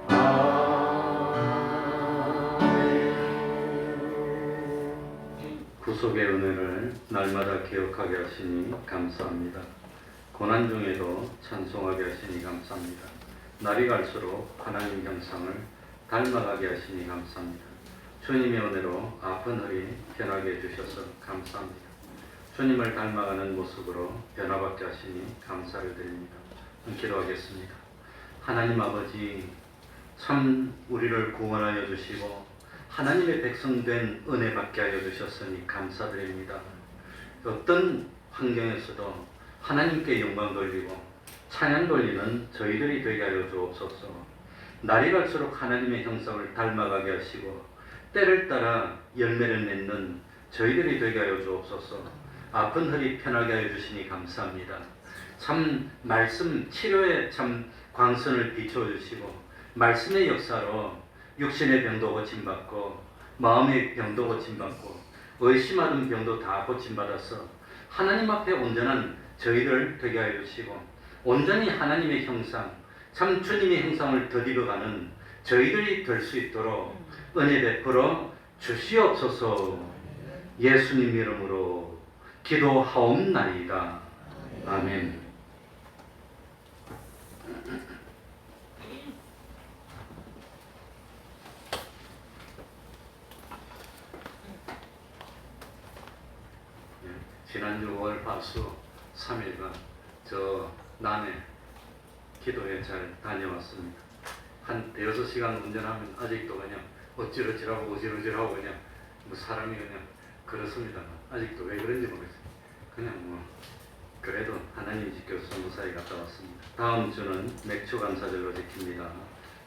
Speaker 2: 아멘.
Speaker 1: 구속의 은혜를 날마다 기억하게 하시니 감사합니다. 고난 중에도 찬송하게 하시니 감사합니다. 날이 갈수록 하나님 형상을 닮아가게 하시니 감사합니다. 주님의 은혜로 아픈 허리 편하게 해주셔서 감사합니다. 주님을 닮아가는 모습으로 변화받게 하시니 감사를 드립니다. 기도하겠습니다. 하나님 아버지, 참 우리를 구원하여 주시고 하나님의 백성 된 은혜 받게 하여 주셨으니 감사드립니다. 어떤 환경에서도 하나님께 영광 돌리고 찬양 돌리는 저희들이 되게 하여 주옵소서. 날이 갈수록 하나님의 형상을 닮아가게 하시고 때를 따라 열매를 맺는 저희들이 되게 하여 주옵소서. 아픈 허리 편하게 하여 주시니 감사합니다. 참 말씀 치료에 참 광선을 비춰주시고 말씀의 역사로 육신의 병도 고침받고 마음의 병도 고침받고 의심하는 병도 다 고침받아서 하나님 앞에 온전한 저희들 되게 하여 주시고 온전히 하나님의 형상, 참 주님의 형상을 덧입어가는 저희들이 될 수 있도록 은혜 베풀어 주시옵소서. 예수님 이름으로 기도하옵나이다. 아멘. 지난주 5월 파수 3일간 저 남해 기도회 잘 다녀왔습니다. 한 6시간 운전하면 아직도 그냥 어찌러지라고 어지러지라고 그냥 뭐 사람이 그냥 그렇습니다만 아직도 왜 그런지 모르겠어요. 그냥 뭐 그래도 하나님 지켜서 무사히 갔다 왔습니다. 다음 주는 맥주 감사절로 지킵니다.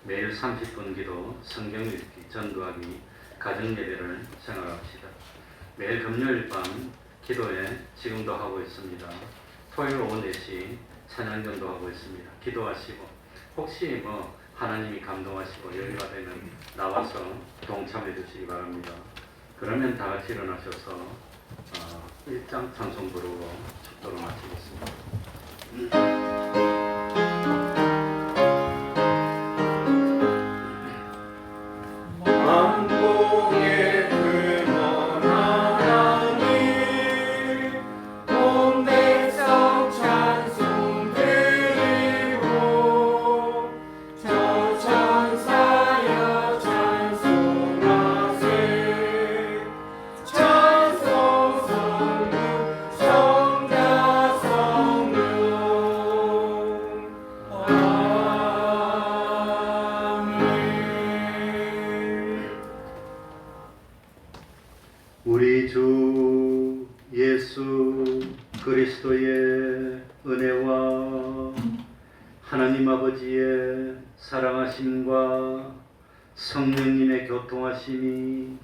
Speaker 1: 매일 30분 기도, 성경 읽기, 전도하기, 가정예배를 생활합시다. 매일 금요일 밤 기도회 지금도 하고 있습니다. 토요일 오후 4시 찬양전도 하고 있습니다. 기도하시고 혹시 뭐 하나님이 감동하시고 여유가 되면 나와서 동참해 주시기 바랍니다. 그러면 다 같이 일어나셔서 1장 찬송 부르고 축도로 마치겠습니다.
Speaker 2: 만공의 근원 하나님 온 백성 찬송 드리고 저 천사여 찬송하세 찬송 성령 성자 성령
Speaker 1: 우리 주 예수 그리스도의 은혜와 하나님 아버지의 사랑하심과 성령님의 교통하심이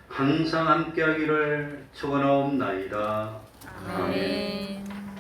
Speaker 1: 항상 함께하기를 축원하옵나이다.
Speaker 2: 아멘.